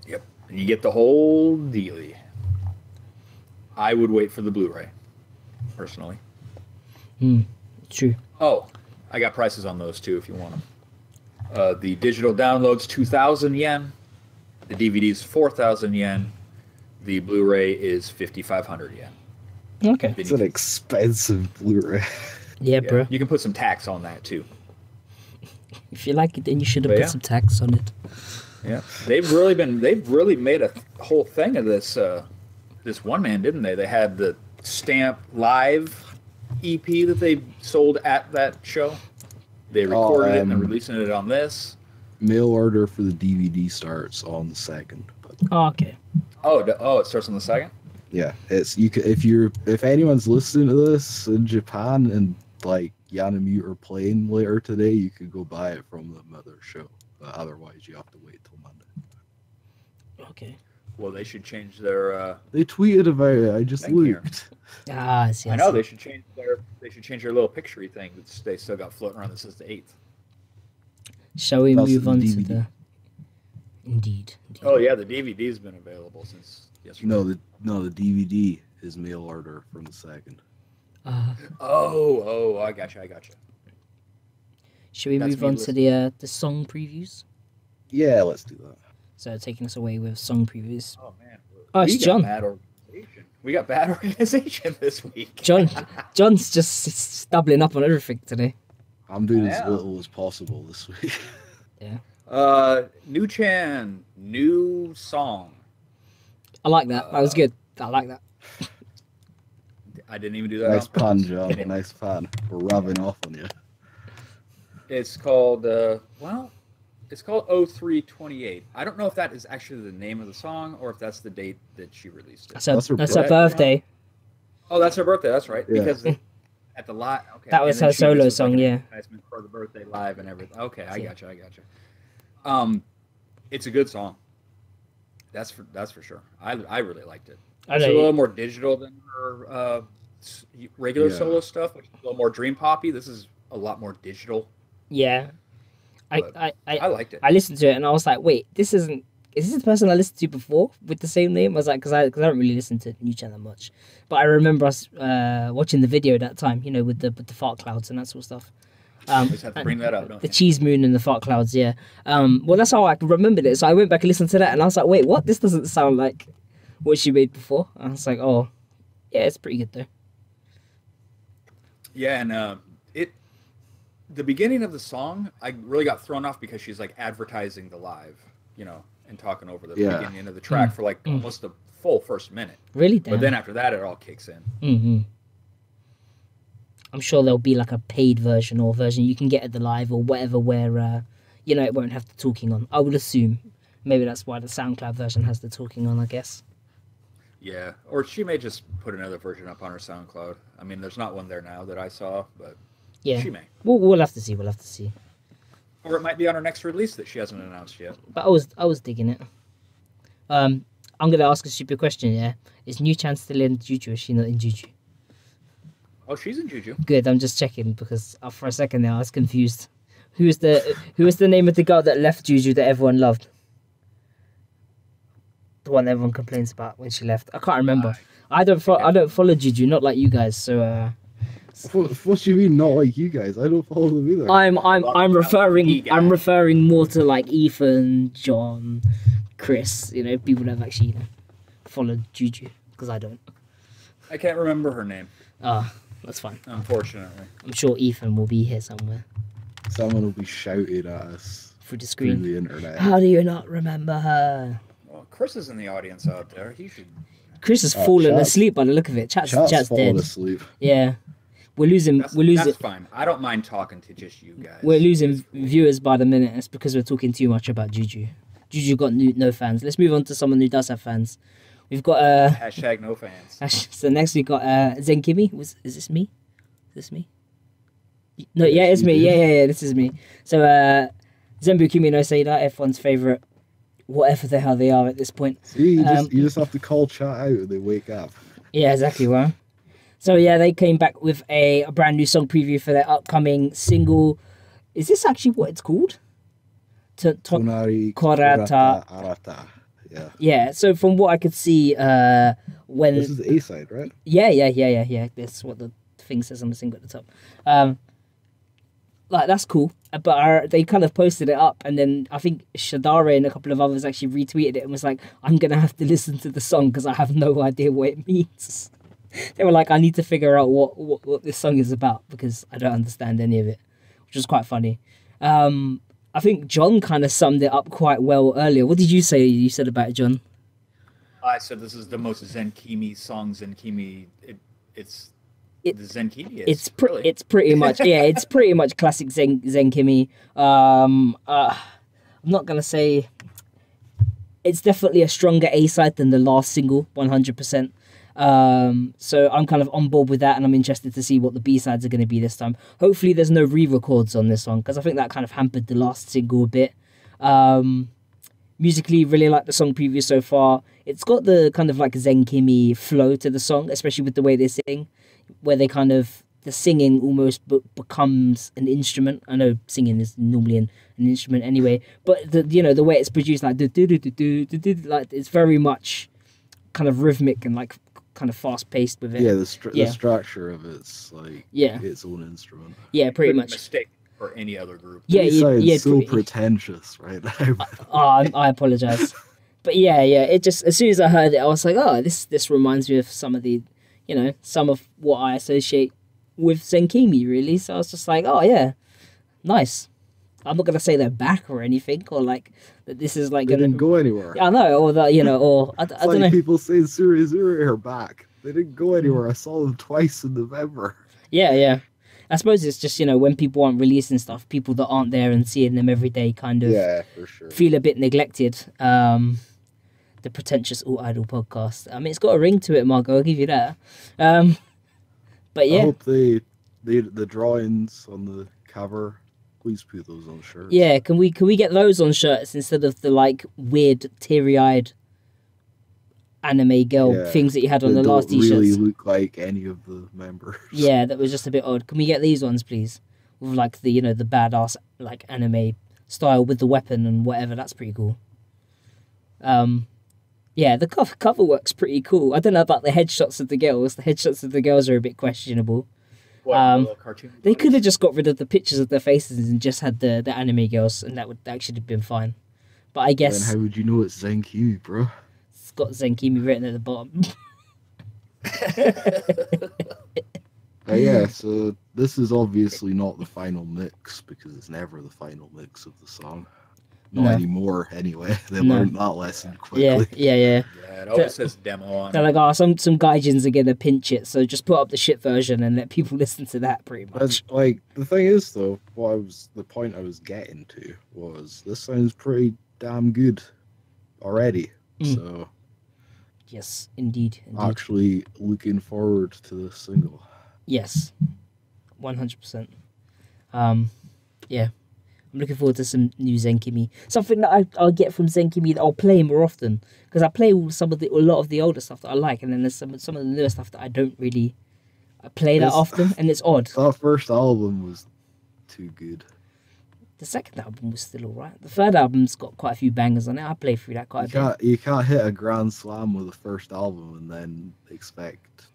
yep, and you get the whole dealie. I would wait for the Blu-ray, personally. True. Oh, I got prices on those too if you want them. The digital download's 2,000 yen. The DVD's 4,000 yen. The Blu-ray is 5,500 yen. Okay. It's an expensive Blu-ray. Yeah, Yeah, bro. you can put some tax on that too. If you like it, then you should have But put yeah. some tax on it. Yeah, they've really made a whole thing of this this one man, didn't they? They had the Stamp Live EP that they sold at that show. They recorded it and they're releasing it on this. Mail order for the DVD starts on the 2nd. But Oh, okay. Oh, it starts on the 2nd. yeah, it's you. If anyone's listening to this in Japan and like Yanamute are playing later today, you could go buy it from them at their show. But otherwise, you have to wait till Monday. Okay. Well, they should change their. They tweeted about it. I just Thank you. looked. Ah, I see. I know they should change their little picture thing that they still got floating around that says the 8th. Shall we That's move the on to DVD. the... Indeed. Oh yeah, the DVD's been available since yesterday. No, the DVD is mail order from the 2nd. Oh, I gotcha. Should we That's move me on to the song previews? Yeah, let's do that. So taking us away with song previews. Oh man. Oh, it's We got John. bad organization. We got bad organization this week. John's just doubling up on everything today. I'm doing as Yeah. little as possible this week. New Chan, new song. I like that. That was good. I like that. I didn't even do that. Nice on pun, purpose. John. Nice pun. We're rubbing off on you. It's called it's called 0328. I don't know if that is actually the name of the song or if that's the date that she released it. That's That's her her birthday. birthday. Oh, that's her birthday. That's right. Yeah. Because at the lot. Okay. That was and then her she solo releases, song, an yeah. advertisement for the birthday live and everything. Okay, I Yeah. gotcha. It's a good song. That's for sure. I really liked it. I It's a know. little more digital than her regular Yeah. solo stuff, which is a little more dream poppy. This is a lot more digital. Yeah. But I liked it. I listened to it and I was like, wait, is this the person I listened to before with the same name? I was like, because I don't really listen to New Chan that much, but I remember us watching the video that time, with the fart clouds and that sort of stuff. I just have to bring that up, don't The you? cheese moon and the fart clouds, yeah. Well, that's how I remembered it. So I went back and listened to that, and I was like, wait, what? This doesn't sound like what she made before. I was like, oh, yeah, it's pretty good though. Yeah, and the beginning of the song, I really got thrown off because she's like advertising the live, and talking over the Yeah. beginning of the track for like almost the full first minute. Really, damn. But then after that, it all kicks in. Mm-hmm. I'm sure there'll be like a paid version or version you can get at the live or whatever where it won't have the talking on. I would assume. Maybe that's why the SoundCloud version has the talking on, I guess. Yeah, or she may just put another version up on her SoundCloud. I mean, there's not one there now that I saw, but Yeah. she may. We'll have to see. We'll have to see. Or it might be on her next release that she hasn't announced yet. But I was digging it. I'm gonna ask a stupid question. Yeah, is New Chan still in Juju? Or is she not in Juju? Oh, she's in Juju. Good. I'm just checking because for a second there I was confused. Who was the name of the girl that left Juju that everyone loved? The one everyone complains about when she left. I can't remember. I don't follow Juju, not like you guys. So What do you mean not like you guys? I don't follow them either. I'm referring more to like Ethan, John, Chris. You know, people that have actually followed Juju, because I don't. I can't remember her name. That's fine. Unfortunately. I'm sure Ethan will be here somewhere. Someone will be shouting at us Through the screen. through the internet. How do you not remember her? Well, Chris is in the audience out there. He should. Chris has fallen Chat's- asleep by the look of it. Chat's falling dead. asleep. Yeah, we're losing. That's fine. I don't mind talking to just you guys. We're losing viewers by the minute. It's because we're talking too much about Juju. Juju got no fans. Let's move on to someone who does have fans. We've got Hashtag no fans. So next we got Zen Kimi. Is this me? Is this me? No, yeah, it's me. Yeah. This is me. So Zenbu Kimi no Seida, everyone's favorite, whatever the hell they are at this point. See, you just have to call chat out and they wake up. Yeah, exactly. Well, so yeah, they came back with a brand new song preview for their upcoming single. Is this actually what it's called? Tonari Korata. Arata. Yeah. Yeah. So from what I could see, when This is the A side, right? yeah. That's what the thing says on the single at the top. Like that's cool, but they kind of posted it up, and then I think Shadare and a couple of others actually retweeted it and was like, "I'm gonna have to listen to the song because I have no idea what it means." They were like, "I need to figure out what this song is about because I don't understand any of it," which was quite funny. I think John kind of summed it up quite well earlier. What did you say? You said about it, John? I said this is the most Zenkimi song. Zenkimi, it's the Zenkimi. It's pretty much it's pretty much classic Zen Kimi. I'm not gonna say it's definitely a stronger A side than the last single, 100%. So I'm kind of on board with that, and I'm interested to see what the B sides are going to be this time. Hopefully, there's no re-records on this song because I think that kind of hampered the last single a bit. Musically, really like the song preview so far. It's got the kind of like Zen Kimi flow to the song, especially with the way they sing, where they kind of the singing almost becomes an instrument. I know singing is normally an instrument anyway, but the way it's produced, like like it's very much kind of rhythmic and like kind of fast paced with it. Yeah, the structure of it's like its own instrument. Yeah, pretty much. Mistake for any other group. It's so pretentious right now. I apologize, but yeah. It just as soon as I heard it, I was like, oh, this reminds me of some of the, some of what I associate with Zenkimi, really. So I was just like, oh yeah, nice. I'm not gonna say they're back or anything, or like that this is like they didn't go anywhere. I know, or that or I don't know. People saying Suri are back. They didn't go anywhere. I saw them twice in November. Yeah. I suppose it's just when people aren't releasing stuff, people that aren't there and seeing them every day kind of for sure feel a bit neglected. The pretentious All Idol podcast. I mean, it's got a ring to it, Marco. I'll give you that. But yeah, I hope the drawings on the cover. Please put those on shirts. Yeah, can we get those on shirts instead of the like weird teary-eyed anime girl things that you had on the last t-shirts? Really look like any of the members. Yeah, that was just a bit odd. Can we get these ones, please? With like the the badass like anime style with the weapon and whatever. That's pretty cool. Yeah, the cover work's pretty cool. I don't know about the headshots of the girls. The headshots of the girls are a bit questionable. They could have just got rid of the pictures of their faces and just had the anime girls, and that would actually have been fine. But I guess. Then how would you know it's Zenkimi, bro? It's got Zenkimi written at the bottom. Yeah, so this is obviously not the final mix because it's never the final mix of the song. Not anymore, anyway. They learned that lesson quickly. Yeah. Yeah, it always says demo on They're like, some gaijins are going to pinch it, so just put up the shit version and let people listen to that, pretty much. Like, the thing is, though, the point I was getting to was, this sounds pretty damn good already. So, yes, indeed. Actually looking forward to this single. Yes, 100%. Yeah. I'm looking forward to some new Zenkimi. Something that I'll get from Zenkimi that I'll play more often. Because I play a lot of the older stuff that I like, and then there's some of the newer stuff that I don't really play that often, and it's odd. That first album was too good. The second album was still alright. The third album's got quite a few bangers on it. I played through that quite a bit. You can't hit a grand slam with the first album and then expect,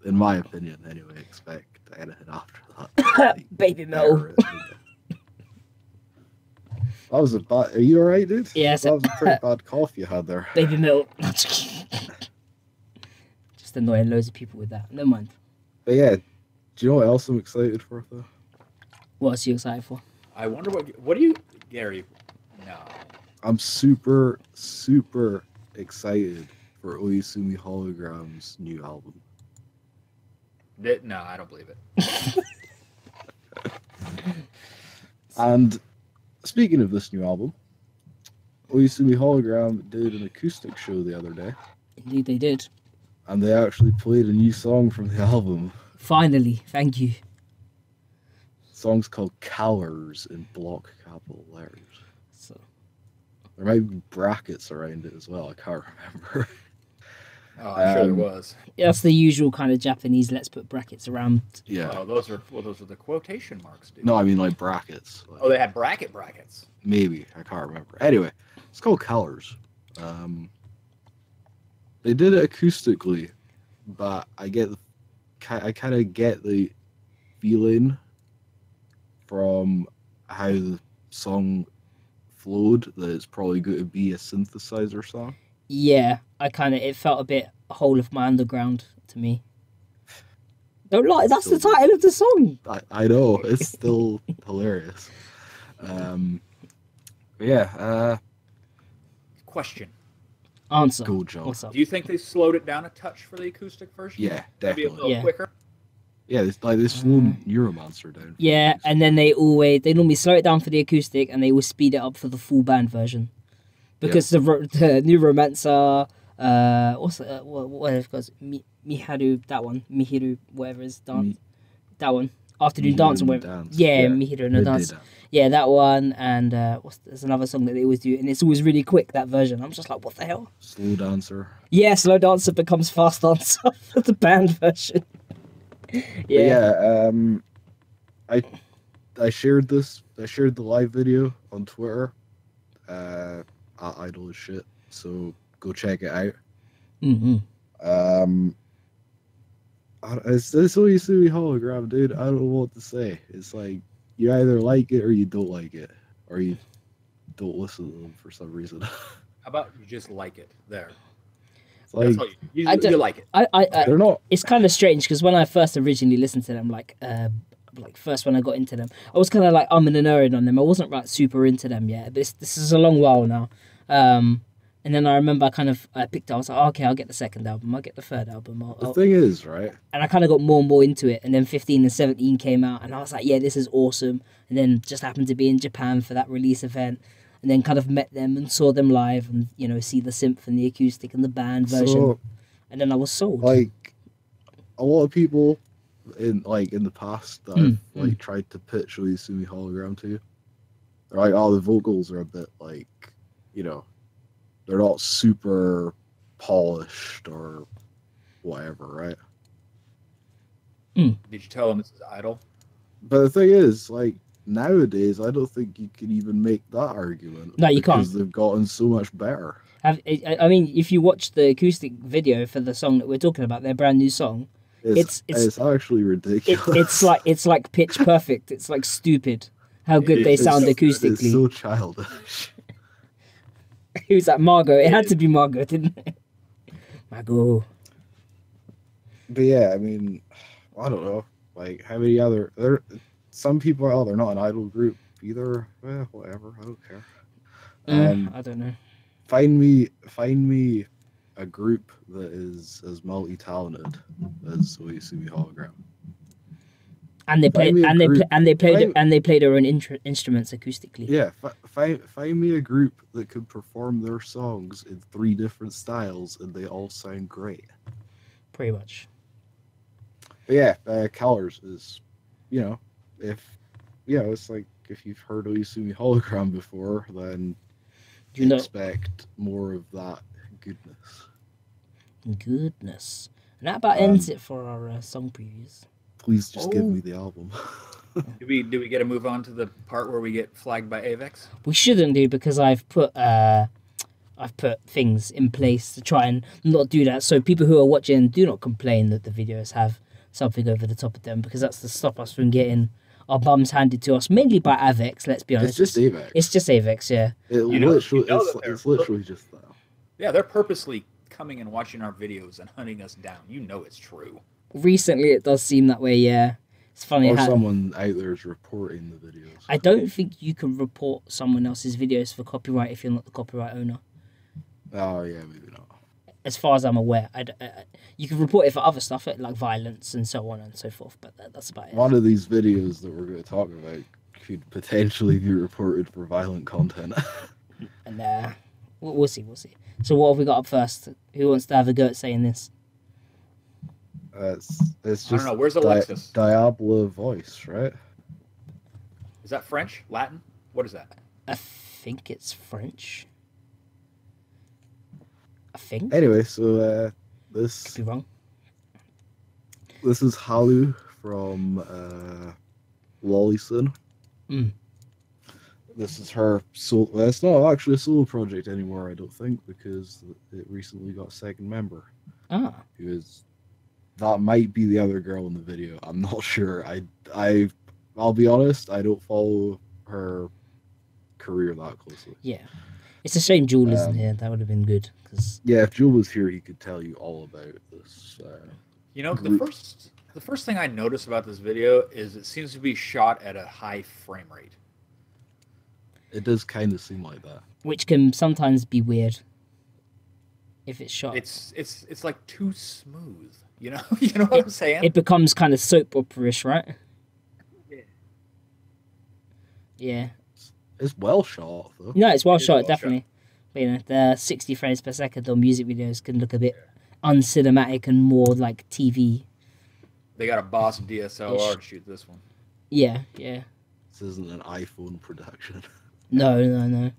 in my opinion anyway, expect anything after that. Like, Baby Metal. That was a bad. Are you alright, dude? Yes. That was a pretty bad cough you had there. Baby Metal. Just annoying loads of people with that. Never mind. But yeah, do you know what else I'm excited for though? What else are you excited for? I wonder what do you, Gary? No. I'm super excited for Oyasumi Hologram's new album. No, I don't believe it. And speaking of this new album, Oyasumi Hologram did an acoustic show the other day, Indeed, they did. and they actually played a new song from the album. Finally, thank you. The song's called Cowers in block capital letters. So, There might be brackets around it as well. I can't remember. Oh, I'm sure there was. that's the usual kind of Japanese. Let's put brackets around. Yeah. Oh, those are the quotation marks, dude. No, I mean like brackets. Like, Oh, they had brackets. maybe. I can't remember. Anyway, it's called Colors. They did it acoustically, but I kind of get the feeling from how the song flowed that it's probably going to be a synthesizer song. Yeah, it felt a bit Whole of My Underground to me. Don't lie, that's the title of the song. I know, it's still hilarious. Yeah, Question: Answer. go Joe. What's up? do you think they slowed it down a touch for the acoustic version? Yeah, Maybe a definitely. little Yeah. quicker. Yeah, it's like this slowed Neuromancer down. Yeah, and then they normally slow it down for the acoustic, and they will speed it up for the full band version, because the new Romancer, whatever it goes, Miharu, that one, Mihiru, whatever is dance, that one, Afternoon Dance or Mihiru whatever. Dance, Yeah, yeah. Mihiru no Midday Dance. Dance. Yeah, that one, and there's another song that they always do, and it's always really quick, that version. I'm just like, what the hell? Slow Dancer. Yeah, Slow Dancer becomes Fast Dancer for the band version. But Yeah. yeah, I shared the live video on Twitter. At Idol as shit. So go check it out. Mm-hmm. It's Oyasumi Hologram, dude. I don't know what to say. It's like you either like it or you don't like it, or you don't listen to them for some reason. How about you just like it? There. It's like That's all you like it. they're not. It's kind of strange because when I first originally listened to them, like first when I got into them, I was kind of like and erring on them. I wasn't like super into them yet. But this is a long while now. And then I remember I picked up. I was like, okay, I'll get the second album. I'll get the third album. The thing is, right? And I kind of got more and more into it. And then 15 and 17 came out, and I was like, yeah, this is awesome. And then just happened to be in Japan for that release event. And then kind of met them and saw them live, and see the synth and the acoustic and the band version. So, And then I was sold. like, a lot of people in the past that I've tried to pitch Oyasumi Hologram to, they're like, oh, the vocals are a bit like, they're not super polished or whatever, right? Did you tell them this is Idol? But the thing is, like, nowadays, I don't think you can even make that argument. No, you can't. Because they've gotten so much better. I mean, if you watch the acoustic video for the song that we're talking about, their brand new song, It's actually ridiculous. it's like pitch perfect. It's like stupid how good they sound acoustically. It's so childish. Who's that? Margot. It had to be Margot, didn't it? Margot. But yeah, I mean, I don't know. Like, how many other... Some people are, they're not an idol group either. Whatever, I don't care. I don't know. Find me a group that is as multi-talented as Oyasumi Hologram. And they played their own instruments acoustically. Yeah, find me a group that could perform their songs in 3 different styles and they all sound great. Pretty much. But yeah, Colors is, it's like if you've heard Oyasumi Hologram before, then you expect more of that goodness. Goodness. And that about ends it for our song previews. Please just give me the album. Do we get to move on to the part where we get flagged by Avex? We shouldn't do, because I've put things in place to try and not do that. So people who are watching, do not complain that the videos have something over the top of them, because that's to stop us from getting our bums handed to us, mainly by Avex. Let's be honest. It's just Avex. It's just Avex, yeah. It's literally just that. Yeah, they're purposely coming and watching our videos and hunting us down. You know it's true. Recently, it does seem that way, yeah. It's funny Or how someone out there is reporting the videos. I don't think you can report someone else's videos for copyright if you're not the copyright owner. Oh, yeah, maybe not. As far as I'm aware, you can report it for other stuff like violence and so on and so forth, but that's about it. One of these videos that we're going to talk about could potentially be reported for violent content. And we'll see. So what have we got up first? Who wants to have a go at saying this? It's just I don't know. Where's Alexis? Diable Voice, right? Is that French? Latin? What is that? I think it's French. I think. Anyway, so this Could be wrong. this is Halu from Lollyson. Mm. This is her solo. Well, it's not actually a solo project anymore, I don't think, because it recently got a second member. Ah. That might be the other girl in the video. I'm not sure. I'll be honest. I don't follow her career that closely. Yeah. It's a shame Jewel isn't here. That would have been good. Yeah, if Jewel was here, he could tell you all about this. You know, the first thing I noticed about this video is it seems to be shot at a high frame rate. It does kind of seem like that. Which can sometimes be weird. If it's shot. It's like too smooth. You know, you know what I'm saying? It becomes kind of soap opera-ish, right? Yeah. It's well shot, though. No, it's well shot, well definitely. But, you know, the 60 frames per second on music videos can look a bit uncinematic and more like TV. They got a Boss DSLR to shoot this one. Yeah. This isn't an iPhone production. No.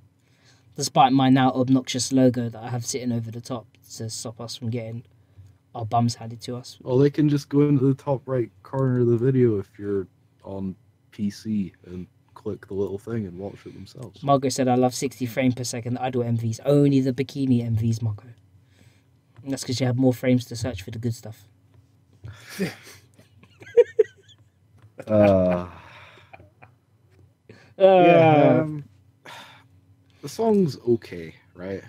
Despite my now obnoxious logo that I have sitting over the top to stop us from getting our bums handed to us. Well, they can just go into the top right corner of the video if you're on PC and click the little thing and watch it themselves. Margot said, I love 60 frames per second idle MVs. Only the bikini MVs, Margot. And that's because you have more frames to search for the good stuff. The song's okay, right?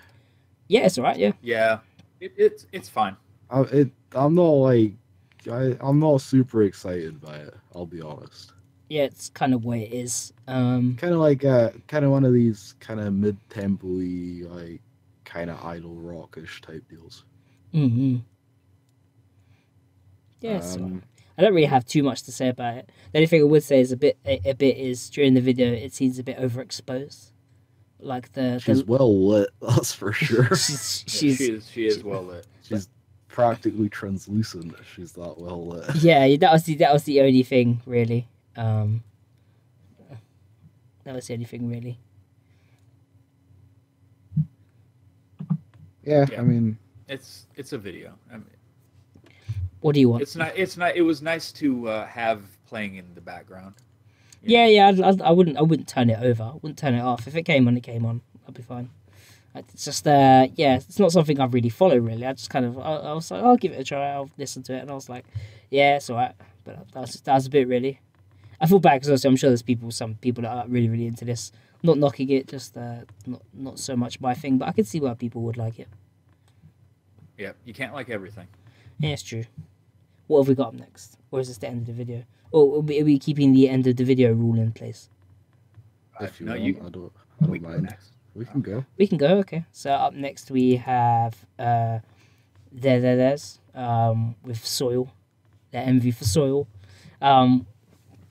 Yeah, it's alright, yeah. Yeah, it's fine. I'm not super excited by it. I'll be honest. Yeah, it's kind of way it is. Kind of like one of these kind of mid-tempo-y, like kind of idol rockish type deals. Mm-hmm. Yeah, it's alright. I don't really have too much to say about it. The only thing I would say is a bit is during the video it seems a bit overexposed. Like she's well lit, that's for sure. She is well lit. She's practically translucent. She's that well lit. Yeah, that was the only thing really. That was the only thing really. Yeah, I mean, it's a video. I mean, what do you want? It's not. It was nice to have playing in the background. Yeah. I wouldn't turn it over. I wouldn't turn it off. If it came on, it came on. I'd be fine. It's just it's not something I really follow really. I just kind of I was like, I'll give it a try. I'll listen to it, and I was like, yeah, it's alright. But that was a bit really. I feel bad because I'm sure there's some people that are really really into this. Not knocking it, just not so much my thing. But I can see why people would like it. Yeah, you can't like everything. Yeah, it's true. What have we got up next? Or is this the end of the video? Or are we keeping the end of the video rule in place? If you No, want, you- I don't We can go mind. next. We can go. We can go, okay. So up next we have There's with Soil. The MV for Soil.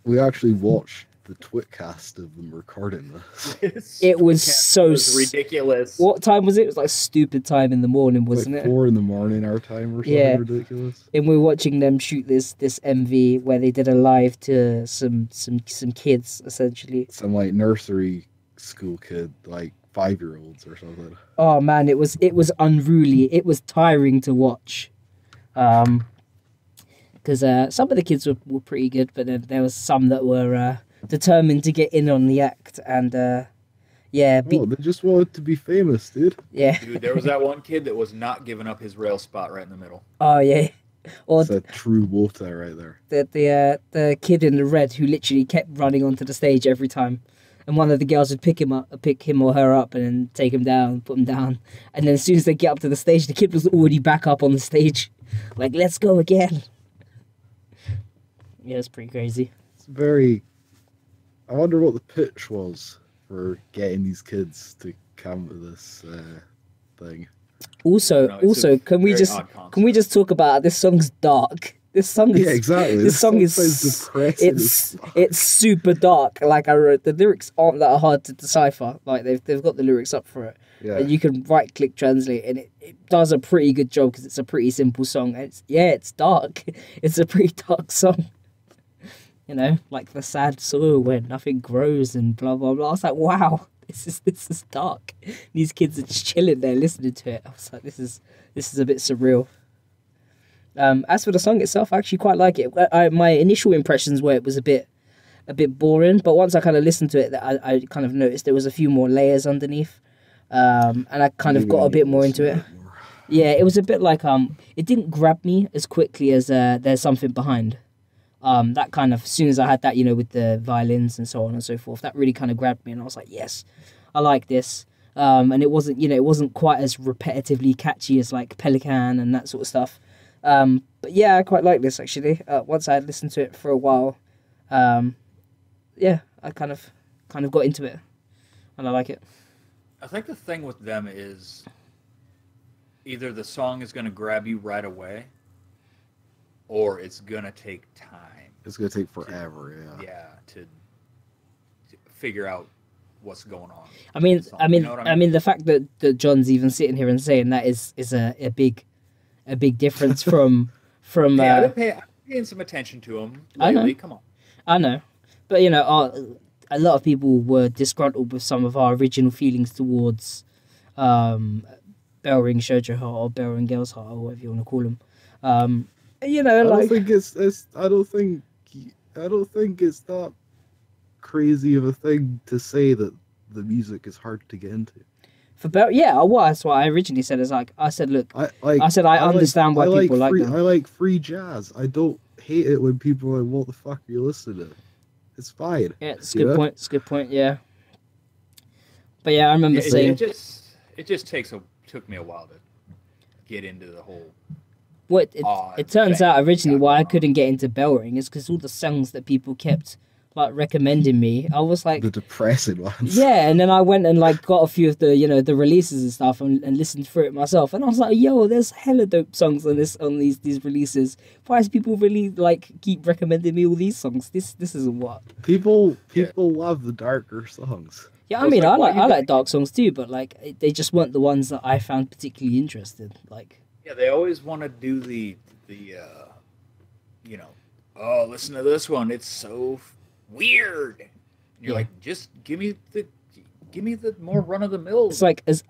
We actually watched the Twitcast of them recording this. It was so It was ridiculous. What time was it? It was like stupid time in the morning, wasn't like it? 4 a.m. our time or something Yeah. ridiculous. And we're watching them shoot this MV where they did a live to some kids essentially. Some like nursery school kid, like 5-year-olds or something. Oh man, it was unruly. It was tiring to watch. Because because some of the kids were pretty good, but then there was some that were determined to get in on the act, and yeah, Oh, they just wanted to be famous, dude. yeah. Dude, there was that one kid that was not giving up his rail spot right in the middle. Oh yeah. Or It's a true Wota right there. the kid in the red who literally kept running onto the stage every time, and one of the girls would pick him or her up, and then take him down, put him down, and then as soon as they get up to the stage, the kid was already back up on the stage, like, let's go again. Yeah, it's pretty crazy. It's very. I wonder what the pitch was for getting these kids to come to this thing. Also, No, it's a can we very just odd concept. can we just talk about this song's dark? This song is Yeah, exactly. This song is sounds depressing as fuck. it's super dark. Like I wrote, the lyrics aren't that hard to decipher. Like they've got the lyrics up for it, Yeah. and you can right click translate, and it does a pretty good job because it's a pretty simple song. And it's dark. It's a pretty dark song. You know, like the sad soil where nothing grows and blah blah blah. I was like, wow, this is dark. These kids are just chilling there listening to it. I was like, this is a bit surreal. As for the song itself, I actually quite like it. My initial impressions were it was a bit boring, but once I kind of listened to it, I kind of noticed there was a few more layers underneath, and I kind of got a bit more into it. Yeah, it was a bit like it didn't grab me as quickly as There's Something Behind. That kind of, as soon as I had that, you know, with the violins and so on and so forth, that really kind of grabbed me, and I was like, yes, I like this. And it wasn't quite as repetitively catchy as like Pelican and that sort of stuff. But yeah, I quite like this actually. Once I had listened to it for a while, yeah, I kind of got into it, and I like it. I think the thing with them is either the song is going to grab you right away, or it's going to take time. It's gonna take forever. Yeah. Yeah, to figure out what's going on. I mean, You know what I mean? the fact that John's even sitting here and saying that is a big difference from. Hey, I've been paying some attention to him I know. lately. Come on. I know, but you know, a lot of people were disgruntled with some of our original feelings towards Bell Ring Shoujo Heart or Bell Ring Girls Heart or whatever you want to call them. You know, I don't like think I don't think it's that crazy of a thing to say that the music is hard to get into. for Bell, yeah, well, that's what I originally said. Is like I said, look, I understand why people like them. I like free jazz. I don't hate it when people are like, "What the fuck are you listening to?" It's fine. Yeah, it's a good point. It's a good point. Yeah, but yeah, I remember saying it just took me a while to get into the whole. what it turns out originally why I couldn't get into Bell Ring is because all the songs that people kept like recommending me, I was like, The depressing ones. yeah, and then I went and like got a few of the, you know, the releases and stuff and listened through it myself, and I was like, yo, there's hella dope songs on these releases. Why is people really like keep recommending me all these songs? This isn't what People love the darker songs. Yeah, I Well, mean, it's like, I like dark songs too, but like they just weren't the ones that I found particularly interested. Like, Yeah, they always want to do the you know, oh, listen to this one, it's so weird. And you're like, just give me the more run of the mill. it's like as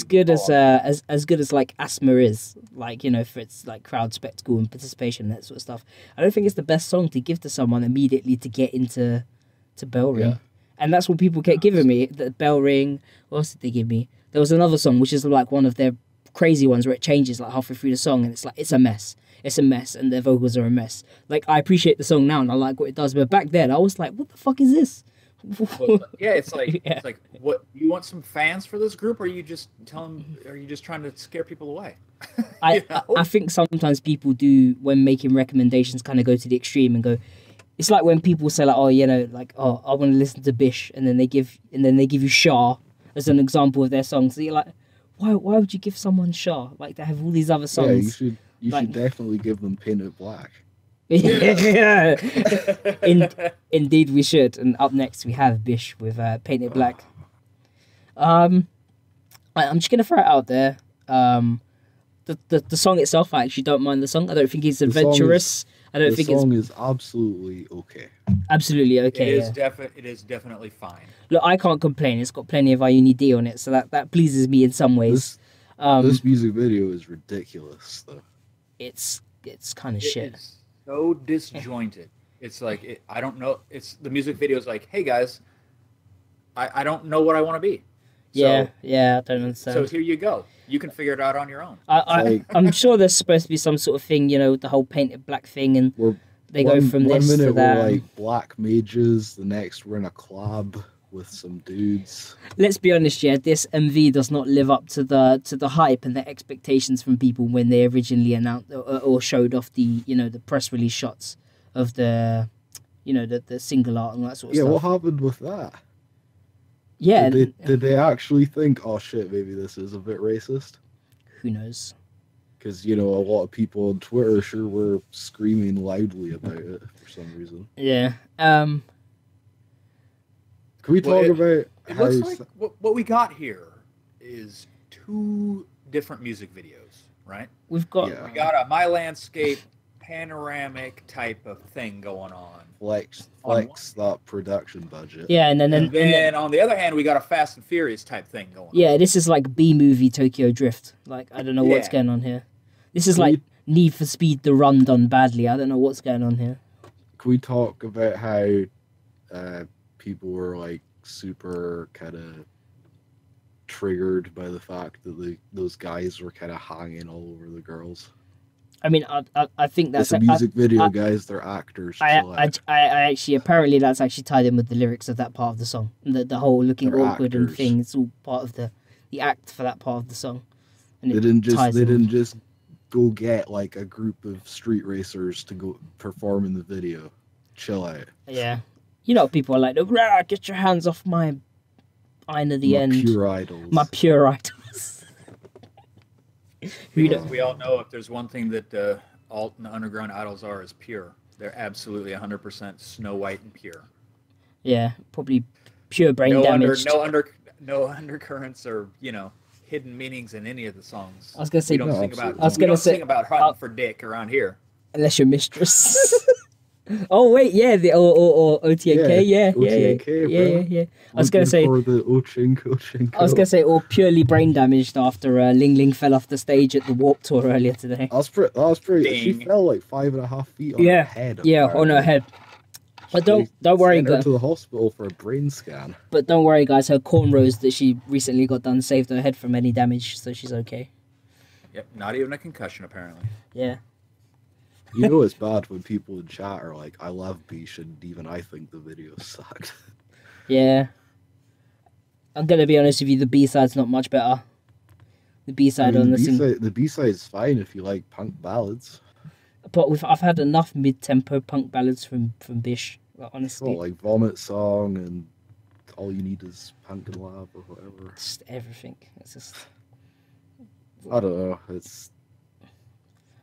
good as like Asthma is, like, you know, for its like crowd spectacle and participation and that sort of stuff. I don't think it's the best song to give to someone immediately to get into Bell Ring. Yeah. And that's what people kept giving me. The Bell Ring. What else did they give me? There was another song which is like one of their crazy ones where it changes like halfway through the song, and it's like it's a mess, and their vocals are a mess. Like, I appreciate the song now and I like what it does, but back then I was like, what the fuck is this? Yeah, it's like Yeah. it's like, what, you want some fans for this group, or are you just trying to scare people away? You know? I think sometimes people do, when making recommendations, kind of go to the extreme and go. It's like when people say like, oh, you know, like, oh, I want to listen to BiSH, and then they give you Shah as an example of their songs. So you're like, why would you give someone Shah? Like, they have all these other songs. Yeah, you should definitely give them Painted Black. Yeah. Indeed we should. And up next we have BiSH with Painted Black. I'm just gonna throw it out there. The song itself, I actually don't mind the song. I don't think it's adventurous. The song is absolutely okay. Absolutely okay. It is definitely fine. Look, I can't complain. It's got plenty of Ayuni D on it, so that pleases me in some ways. This music video is ridiculous, though. It's it's kind of It shit. is so disjointed. It's like I don't know. It's the music video is like, hey guys, I don't know what I want to be. Yeah, So, yeah, I don't understand. So here you go. You can figure it out on your own. I'm sure there's supposed to be some sort of thing, you know, the whole painted black thing, and they go from one this minute to that. we're like black mages, the next we're in a club with some dudes. Let's be honest, yeah, this MV does not live up to the hype and the expectations from people when they originally announced or showed off the, you know, the press release shots of the, you know, the single art and that sort of stuff. Yeah, what happened with that? Yeah, did they actually think, oh shit, maybe this is a bit racist? Who knows? Because, you know, a lot of people on Twitter sure were screaming loudly about it for some reason. Yeah. Can we talk about it how... looks like what we got here is 2 different music videos, right? We've got... Yeah. We got a My Landscape panoramic type of thing going on. Flex that production budget. Yeah, and then on the other hand, we got a Fast and Furious type thing going on. Yeah, this is like B-movie Tokyo Drift. Like, I don't know what's going on here. This is like Need for Speed The Run done badly. I don't know what's going on here. Can we talk about how people were like super kind of triggered by the fact that those guys were kind of hanging all over the girls? I mean, I think that's it's a music video, guys. They're actors. I actually, apparently that's actually tied in with the lyrics of that part of the song. The whole looking They're awkward actors. and thing. It's all part of the act for that part of the song. And they didn't just go get like a group of street racers to go perform in the video. Chill out. Yeah, you know, people are like, "Rah, get your hands off my Ine of the End, Pure idols, my pure idols." Because we all know if there's one thing that alt and underground idols are is pure. They're absolutely 100% Snow White and pure. Yeah, probably pure brain damage. No undercurrents or, you know, hidden meanings in any of the songs. I was gonna say, we don't sing about hunting for dick around here. Unless you're mistress. Oh wait, yeah, the or OTNK, yeah. I was gonna say the Ochinko. I was gonna say, or purely brain damaged after Ling Ling fell off the stage at the Warped Tour earlier today. That was pretty. She fell like 5.5 feet on her head. Yeah, on her head. But don't worry, guys. To the hospital for a brain scan. But don't worry, guys. Her cornrows that she recently got done saved her head from any damage, so she's okay. Yep, not even a concussion apparently. Yeah. You know it's bad when people in chat are like, I love BiSH, and even I think the video sucked. Yeah. I'm going to be honest with you, the B-side's not much better. The B-side on the single... The B-side's fine if you like punk ballads. But I've had enough mid-tempo punk ballads from BiSH, honestly. Oh, like Vomit Song and All You Need Is Punk and Love or whatever. Just everything. It's just... I don't know, it's...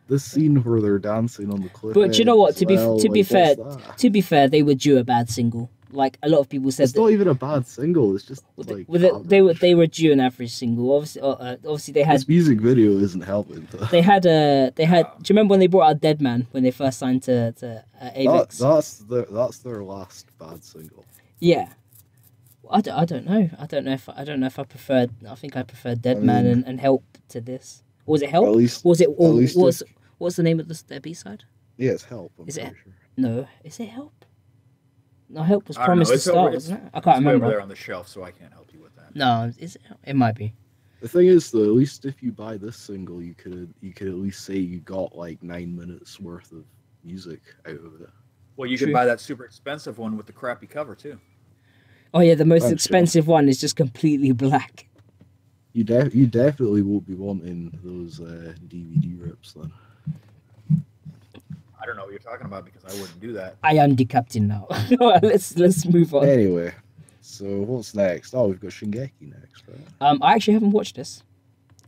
This scene where they're dancing on the cliff. But you know what? To be fair, they were due a bad single. Like a lot of people said, it's not even a bad single. It's just like they were due an average single. Obviously they had. This music video isn't helping. They had. Do you remember when they brought out Dead Man when they first signed to Avex? That's their last bad single. Yeah. I don't know. I don't know if I preferred. I think I preferred Dead Man and Help to this. Or was it Help? What's the name of their B-side? Yeah, it's Help. Is it? Sure. No, is it Help? No, Help was promised to start, wasn't it? I can't remember. It's over there on the shelf, so I can't help you with that. No, is it? It might be. The thing is, though, at least if you buy this single, you could at least say you got like 9 minutes worth of music out of it. Well, you could buy that super expensive one with the crappy cover too. Oh yeah, the most expensive one is just completely black. You definitely won't be wanting those DVD rips then. I don't know what you're talking about because I wouldn't do that. I am the captain now. let's move on. Anyway, so what's next? Oh, we've got Shingeki next, right? I actually haven't watched this,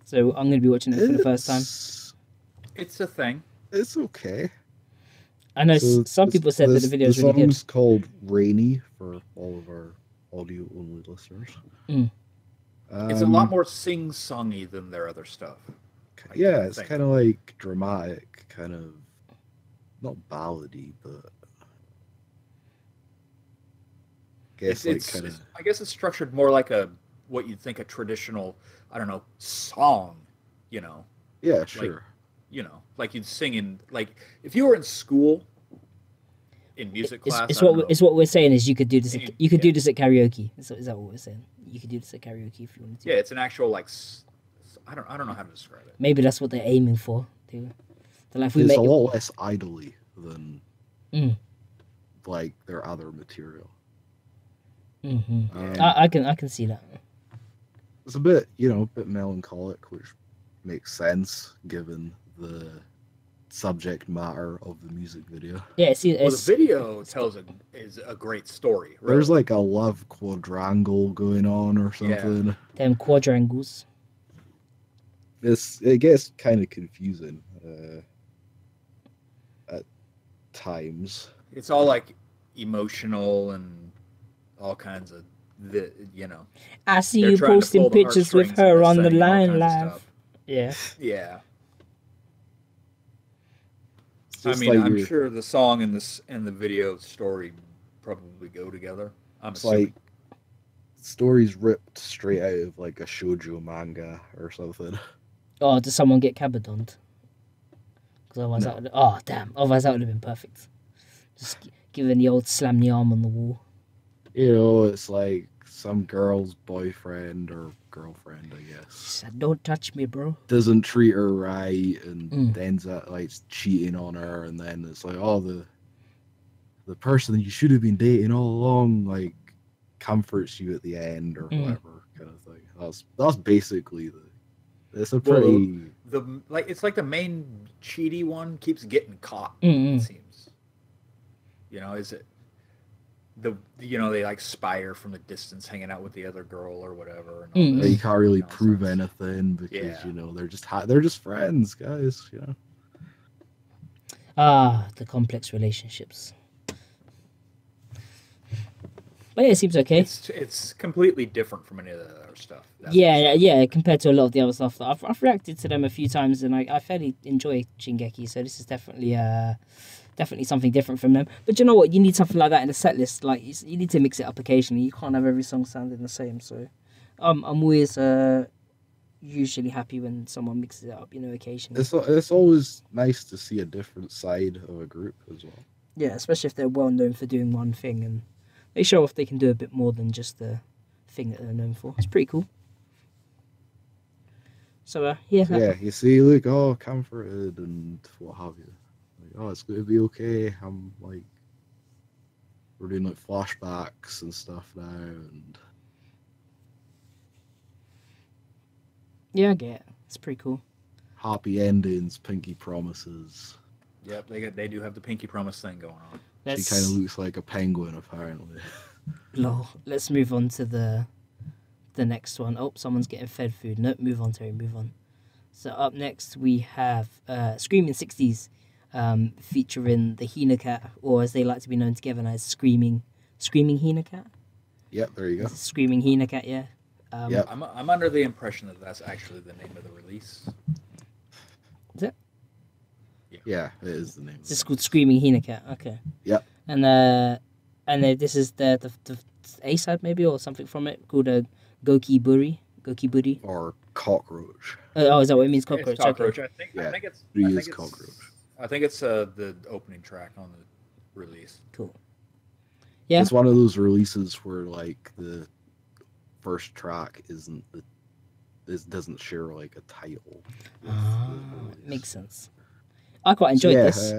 so I'm going to be watching it for the first time. It's a thing. It's okay. I know some people said that the video is really good. The song's called Rainy for all of our audio-only listeners. Mm. It's a lot more sing-songy than their other stuff. Yeah, it's kind of like dramatic, kind of not ballady, but I guess I guess it's structured more like what you'd think a traditional, I don't know, song, you know. Yeah, sure. you know, like you'd sing in, like, if you were in school, in music class, It's what we're saying is you could do this. And You could do this at karaoke. Is that what we're saying? You could do this at karaoke if you wanted to. Yeah, it's an actual, like, I don't know how to describe it. Maybe that's what they're aiming for. They're like, It's a lot less idly than like their other material. Mm-hmm. I can see that. It's a bit, you know, a bit melancholic, which makes sense given the subject matter of the music video. Yeah, Well, the video is a great story. Really. There's like a love quadrangle going on or something. Yeah. Them quadrangles. It gets kind of confusing at times. It's all like emotional and all kinds of you know. I see you posting pictures with her on the line live. Yeah. Yeah. I mean, like I'm sure the song and the video story probably go together. It's like stories ripped straight out of like a shoujo manga or something. Oh, does someone get cabadoned? Because otherwise, otherwise that would have been perfect. Just giving the old slam the arm on the wall. You know, it's like some girl's boyfriend or girlfriend, I guess. She said, "Don't touch me, bro." Doesn't treat her right and ends up like cheating on her, and then it's like, oh, the person that you should have been dating all along, like, comforts you at the end or whatever kind of thing. That's basically it's a pretty it's like the main cheaty one keeps getting caught. It seems. You know, is it they like spy from the distance, hanging out with the other girl or whatever. And all you can't really prove anything because you know they're just friends, guys. You know. The complex relationships. But yeah, it seems okay. It's completely different from any of the other stuff. Yeah. Compared to a lot of the other stuff that I've reacted to them a few times, and I fairly enjoy Shingeki. So this is definitely something different from them. But you know what? You need something like that in a set list. Like you need to mix it up occasionally. You can't have every song sounding the same. So I'm always usually happy when someone mixes it up. You know, occasionally. It's always nice to see a different side of a group as well. Yeah, especially if they're well known for doing one thing and they show off they can do a bit more than just the thing that they're known for. It's pretty cool. So yeah, you see, look, all comforted and what have you. Like, oh, it's going to be okay. I'm like, we're doing like flashbacks and stuff now, and yeah, I get it. It's pretty cool. Happy endings, pinky promises. Yep, they do have the pinky promise thing going on. She kind of looks like a penguin, apparently. Lol. Let's move on to the next one. Oh, someone's getting fed food. No, move on, Terry. Move on. So up next we have Screaming Sixties, featuring the Heanacat, or as they like to be known together as Screaming Heanacat. Yep, there you go. Screaming Heanacat, yeah. Yep. I'm under the impression that that's actually the name of the release. Is it? Yeah, it is the name. It's called Screaming Heanacat. Okay. Yep. And this is the A side maybe or something from it called Goki Buri or Cockroach. Is that what it means? Cockroach. It's Cockroach. Okay. I think it's Cockroach. I think it's the opening track on the release. Cool. Yeah. It's one of those releases where like the first track doesn't share like a title. Makes sense. I quite enjoyed this.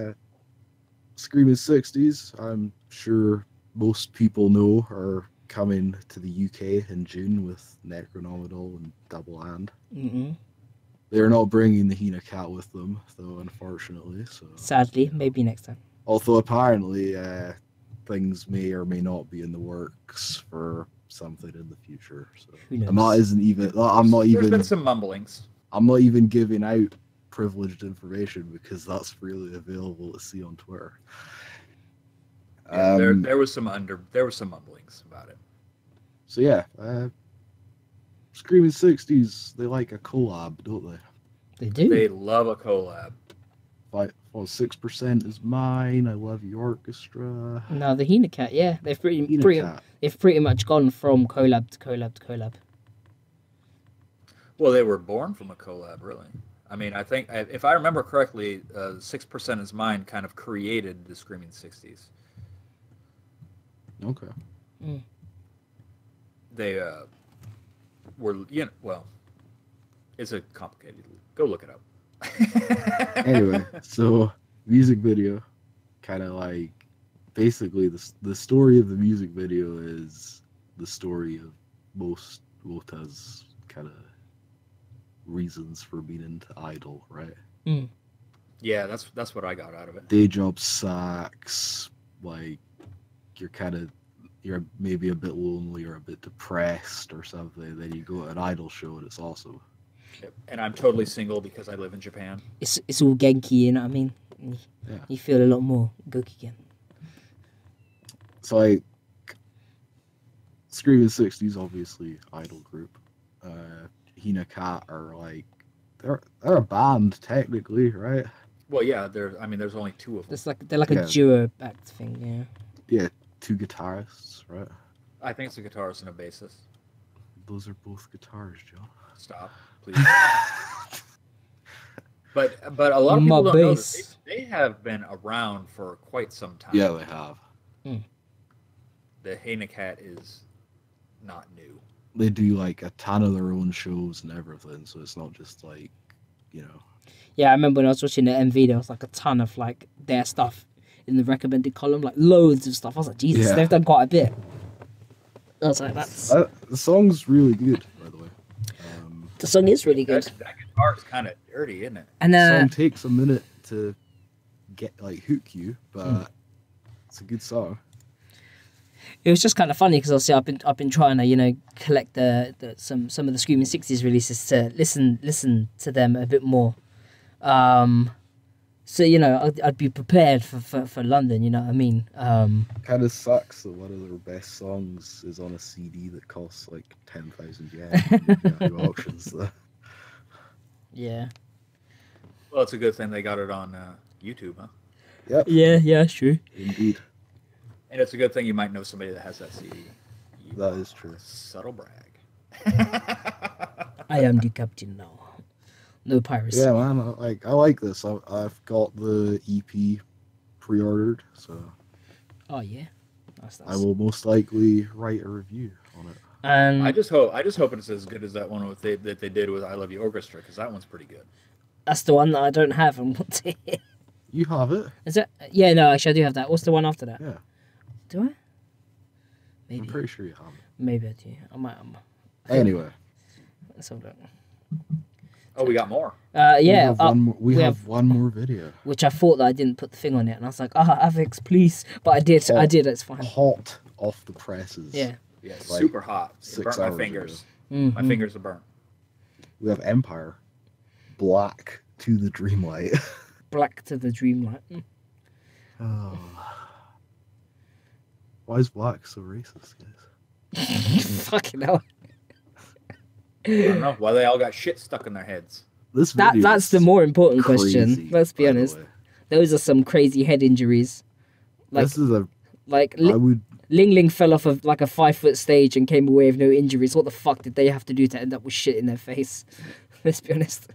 Screaming Sixties, I'm sure most people know, are coming to the UK in June with Necronominal and Double Hand. They're not bringing the Heanacat with them, though, unfortunately. So sadly, maybe next time. Although apparently things may or may not be in the works for something in the future. So who knows? There's been some mumblings. I'm not even giving out privileged information because that's freely available to see on Twitter. Yeah, there was some mumblings about it. So yeah, Screaming Sixties, they like a collab, don't they? They do. They love a collab. 6% is mine. I love your orchestra. No, the Heanacat, yeah, they've pretty much gone from collab to collab to collab. Well, they were born from a collab, really. I mean, I think if I remember correctly, 6% is Mine kind of created the Screaming Sixties. Okay. They were, well, it's a complicated. Go look it up. Anyway, so music video, kind of like, basically the story of the music video is the story of most Wota's kind of reasons for being into Idol, right? Yeah, that's what I got out of it. Day job sucks, like you're maybe a bit lonely or a bit depressed or something, then you go to an Idol show and it's awesome. And I'm totally single because I live in Japan. It's all Genki, you know what I mean? Yeah. You feel a lot more Gokigen. So like Screaming Sixties, obviously Idol group. Heanacat are like they're a band technically, right? Well, yeah, there's only two of them. They're like a duo act thing, yeah. Yeah, 2 guitarists, right? I think it's a guitarist and a bassist. Those are both guitars, John. Stop, please. But a lot of people don't know that they have been around for quite some time. Yeah, they have. The Heanacat is not new. They do like a ton of their own shows and everything, so it's not just like, Yeah, I remember when I was watching the MV, there was like a ton of like their stuff in the recommended column, like loads of stuff. I was like, Jesus, they've done quite a bit. I was like, the song's really good, by the way. The song is really good. That guitar is kind of dirty, isn't it? And the song takes a minute to get hook you, but it's a good song. It was just kind of funny because obviously I've been trying to collect some of the Screaming Sixties releases to listen to them a bit more. So I'd be prepared for London. You know what I mean? Kind of sucks that one of their best songs is on a CD that costs like 10,000 yen. Auctions though. Yeah. Well, it's a good thing they got it on YouTube, huh? Yep. Yeah, true. Indeed. And it's a good thing you might know somebody that has that CD. That is true. Subtle brag. I am the captain now. No piracy. Yeah, man. I like this. I've got the EP pre-ordered, so. Oh yeah. That's I will most likely write a review on it. I just hope it's as good as that one that they did with I Love You Orchestra, because that one's pretty good. That's the one that I don't have and want to hear. You have it? Is that? Yeah, no, actually I do have that. What's the one after that? Yeah. Do I? Maybe. I'm pretty sure you have it. Maybe I do. I might. Anyway. Let's have a look. Oh, we got more. Yeah. We have one more video. Which I thought that I didn't put the thing on it, and I was like, Avex, please. But I did. Hot, I did. It's fine. Hot off the presses. Yeah. Yeah, Like super hot. It 6 burnt my hours fingers. Mm-hmm. My fingers are burnt. We have EMPiRE. Black to the Dreamlight. Black to the Dreamlight. Oh. Why is black so racist, guys? Fucking hell. I don't know why they all got shit stuck in their heads. That's the more important crazy, question. Let's be honest. Those are some crazy head injuries. Like, this is Ling Ling fell off of like a 5-foot stage and came away with no injuries. What the fuck did they have to do to end up with shit in their face? Let's be honest.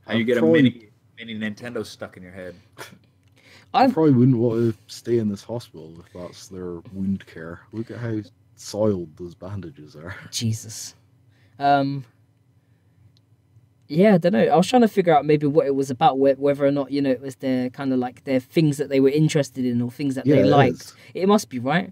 How you get a mini Nintendo stuck in your head? I probably wouldn't want to stay in this hospital if that's their wound care. Look at how soiled those bandages are. Jesus. Yeah, I don't know. I was trying to figure out maybe what it was about, whether or not, it was their kind of like their things that they were interested in or things that they liked. It must be, right?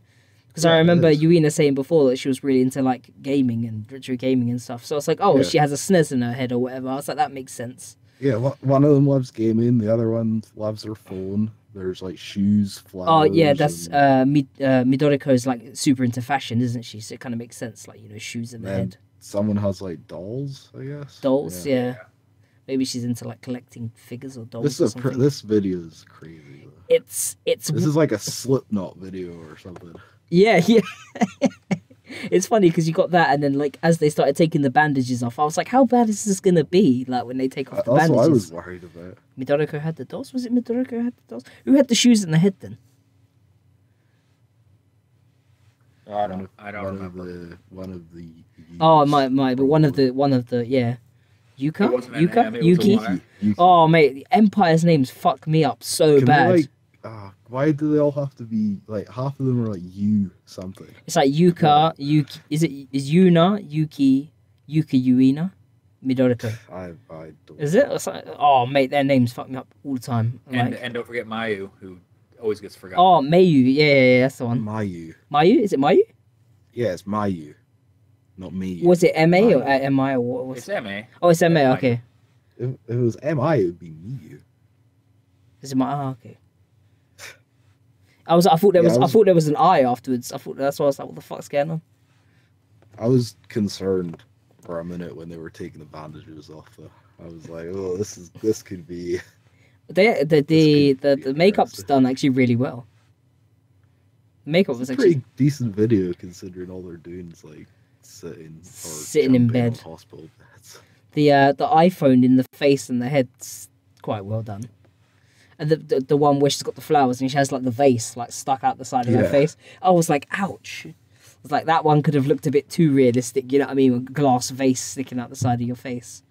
Because I remember Yuina saying before that she was really into like gaming and retro gaming and stuff. So I was like, she has a SNES in her head or whatever. I was like, that makes sense. Yeah, one of them loves gaming, the other one loves her phone. There's like shoes, flowers. Oh yeah, that's Midoriko's like super into fashion, isn't she? So it kind of makes sense, like shoes in the head. Someone has like dolls, I guess. Dolls, yeah. Maybe she's into like collecting figures or dolls. This video is crazy. Though. This is like a Slipknot video or something. Yeah. It's funny because you got that, and then like as they started taking the bandages off, I was like, "How bad is this gonna be?" Like when they take off the bandages. That's what I was worried about. Midoriko had the dolls. Was it Midoriko who had the dolls? Who had the shoes in the head then? I don't remember. One of the. Oh, it might, but one of the yeah. Yuka? It wasn't an Yuka? M, it was a Yuki? Y. Yuki. Oh, mate, Empire's names fuck me up so Can bad. they, like, why do they all have to be like half of them are like you something? It's like Yuka, Yuki. Is Yuna, Yuki, Yuina, Midorito? I don't. Is it? It's like, oh, mate, their names fuck me up all the time. And don't forget Mayu, who always gets forgotten. Oh, Mayu. Yeah, that's the one. Mayu. Mayu? Is it Mayu? Yeah, it's Mayu, not me. Was it MA or Mayu. MI or what was It's MA. Oh, it's MA, MI. okay. If it was MI, it would be Miyu. Is it my okay. I thought there was an I afterwards. I thought that's why I was like, what the fuck's going on? I was concerned for a minute when they were taking the bandages off. Though I was like, "Oh, this could be." The makeup's done actually really well. The makeup was It's a actually pretty decent video considering all they're doing is like Sitting in jumping on bed. hospital beds. the iPhone in the face and the head's quite well done. And the one where she's got the flowers and she has like the vase like stuck out the side of her face. I was like, ouch. I was like, that one could have looked a bit too realistic, you know what I mean? A glass vase sticking out the side of your face.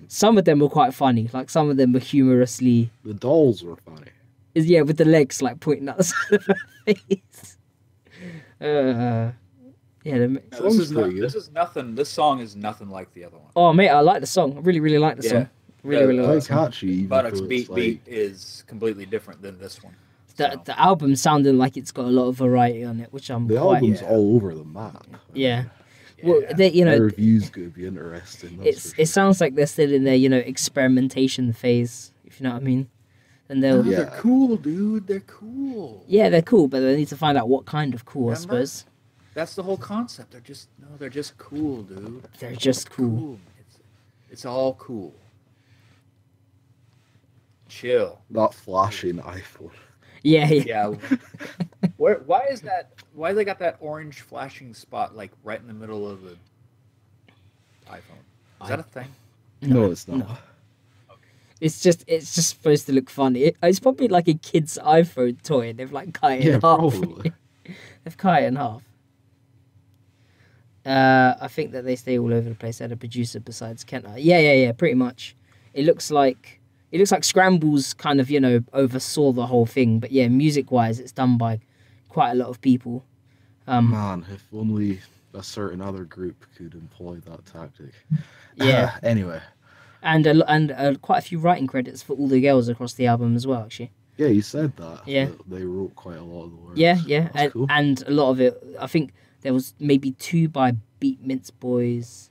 Some of them were quite funny. Like some of them were humorously. The dolls were funny. Yeah, with the legs like pointing out the side of her face. This is nothing. This song is nothing like the other one. Oh mate, I like the song. I really like the song. Really like Quite the song. catchy. Buttocks beat is completely different than this one. The album sounded like it's got a lot of variety on it, which I'm The quite. album's all over the map. Yeah. Well, you know, the review's gonna be interesting. it sounds like they're still in their experimentation phase, if you know what I mean. And They're cool, dude. They're cool. Yeah, they're cool, but they need to find out what kind of cool, Remember? I suppose. That's the whole concept. They're just cool, dude. They're just cool. It's all cool. Chill. That flashing iPhone. Yeah. Why is that? Why they got that orange flashing spot like right in the middle of the iPhone? Is that a thing? No, it's not. No. It's just supposed to look funny. It's probably like a kid's iPhone toy. They've like cut it in half. Probably. They've cut it in half. I think that they stay all over the place. They had a producer besides Kenta. Yeah, pretty much. It looks like Scrambles kind of, oversaw the whole thing. But yeah, music-wise, it's done by quite a lot of people. Man, if only a certain other group could employ that tactic. Yeah. Anyway. And quite a few writing credits for all the girls across the album as well, actually. Yeah, you said that. Yeah. That they wrote quite a lot of the words. Yeah. That's cool. And a lot of it, I think there was maybe 2 by Beat Mince Boys.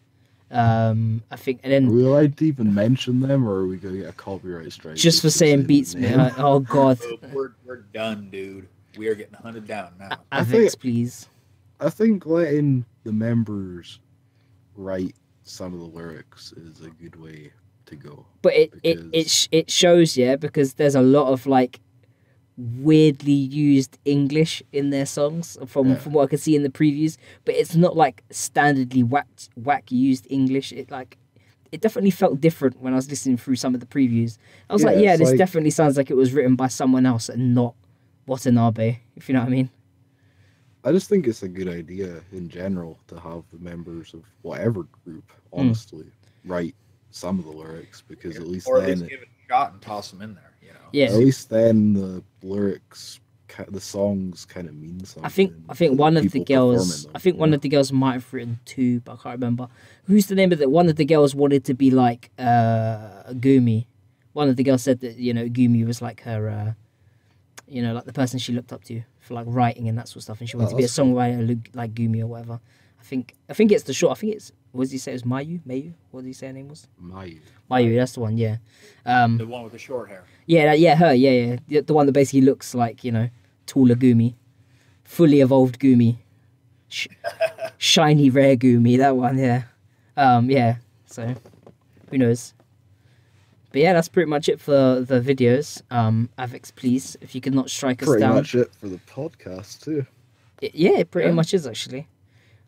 I think, and then Are we allowed to even mention them, or are we going to get a copyright strike? just for saying Beats Me. Oh God. We're done, dude. We are getting hunted down now. Avex, please. I think letting the members write some of the lyrics is a good way to go. But it shows, because there's a lot of like weirdly used English in their songs from what I can see in the previews. But it's not like standardly whack used English. It definitely felt different when I was listening through some of the previews. I was like, this definitely sounds like it was written by someone else and not Watanabe, if you know what I mean. I just think it's a good idea in general to have the members of whatever group, honestly, write some of the lyrics, because at least or then at least give it a shot and toss them in there. Yeah. At least then the lyrics, the songs kind of mean something. I think one of the girls might have written 2, but I can't remember. Who's the name of it? One of the girls wanted to be like Gumi. One of the girls said that Gumi was like her, like the person she looked up to for like writing and that sort of stuff, and she wanted to be a songwriter like Gumi or whatever. I think it's the short. I think it's, what did he say? It was Mayu. What did he say her name was? Mayu. That's the one. Yeah. The one with the short hair. Yeah, her. Yeah. The one that basically looks like taller Gumi, fully evolved Gumi, shiny rare Gumi. That one. Yeah. Yeah. So, who knows? But yeah, that's pretty much it for the videos. Avex, please, if you could not strike us down. Pretty much it for the podcast too. It pretty much is actually.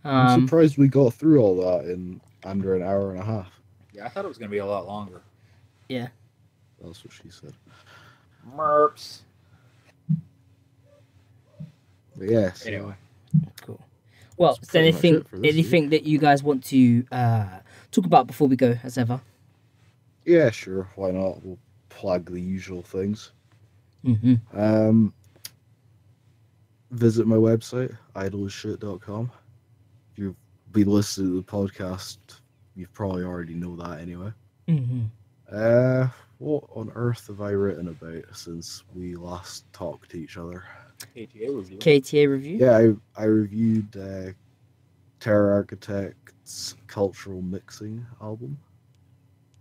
I'm surprised we got through all that in under an hour and a half. Yeah, I thought it was going to be a lot longer. Yeah. That's what she said. Merps. But yeah. Anyway. Cool. Well, is there anything that you guys want to talk about before we go, as ever? Yeah, sure. Why not? We'll plug the usual things. Mm-hmm. Visit my website, idleasshit.com. If you've been listening to the podcast, you probably already know that anyway. Mm-hmm. What on earth have I written about since we last talked to each other? KTA review. KTA review? Yeah, I reviewed Terror Architect's Cultural Mixing album.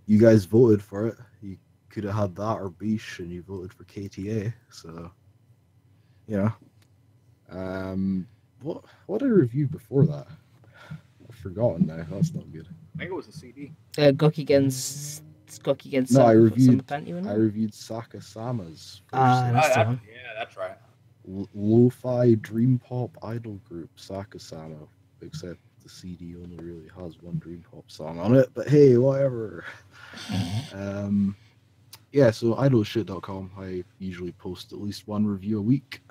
You guys voted for it. You could have had that or BiSH, and you voted for KTA. So, you know. What did I review before that? I've forgotten now. That's not good. I think it was a CD. Gokigen's No, I reviewed. Summer PAiNT, I reviewed Sakasama's. That's the one. Yeah, that's right. Lo-fi dream pop idol group Sakasama, except the CD only really has one dream pop song on it. But hey, whatever. Yeah, so idleshit.com. I usually post at least one review a week.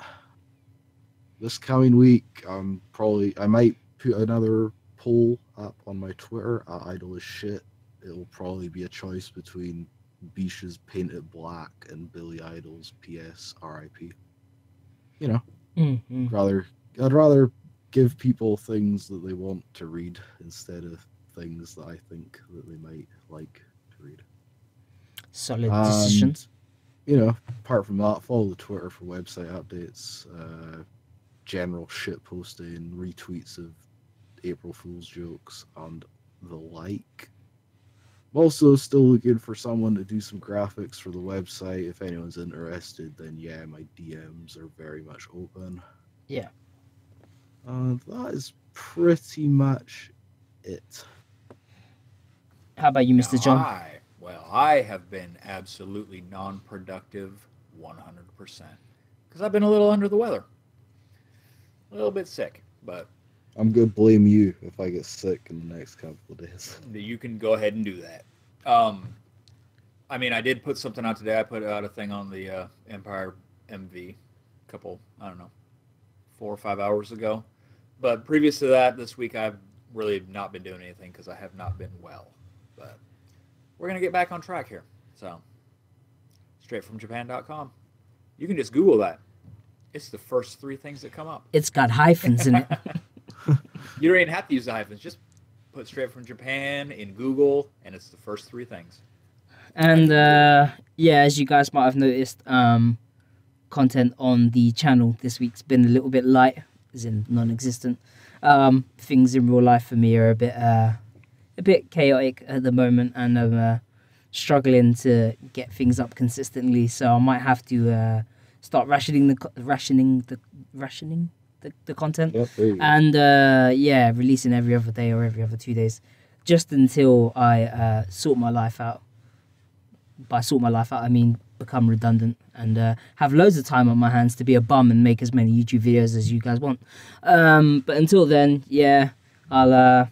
This coming week, I might put another poll up on my Twitter at idleshit. It'll probably be a choice between BiSH's Paint It Black and Billy Idol's PS RIP. You know, I'd rather give people things that they want to read instead of things that I think that they might like to read. Solid decisions. You know, apart from that, follow the Twitter for website updates, general shit posting, retweets of April Fool's jokes, and the like. I'm also still looking for someone to do some graphics for the website. If anyone's interested, then yeah, my DMs are very much open. Yeah. That is pretty much it. How about you, Mr. John? I have been absolutely non-productive 100%. Because I've been a little under the weather. A little bit sick, but... I'm going to blame you if I get sick in the next couple of days. You can go ahead and do that. I mean, I did put something out today. I put out a thing on the EMPiRE MV a couple, 4 or 5 hours ago. But previous to that, this week I've really not been doing anything because I have not been well. But we're going to get back on track here. So, straightfromjapan.com. You can just Google that. It's the first 3 things that come up. It's got hyphens in it. You don't even have to use the hyphens. Just put Straight From Japan in Google, and it's the first 3 things. And, yeah, as you guys might have noticed, content on the channel this week's been a little bit light, as in non-existent. Things in real life for me are a bit chaotic at the moment, and I'm struggling to get things up consistently, so I might have to start rationing the content. Yep, there you go. And yeah, releasing every other day or every other 2 days, just until I sort my life out. By sort my life out, I mean become redundant and have loads of time on my hands to be a bum and make as many YouTube videos as you guys want. But until then, yeah, I'll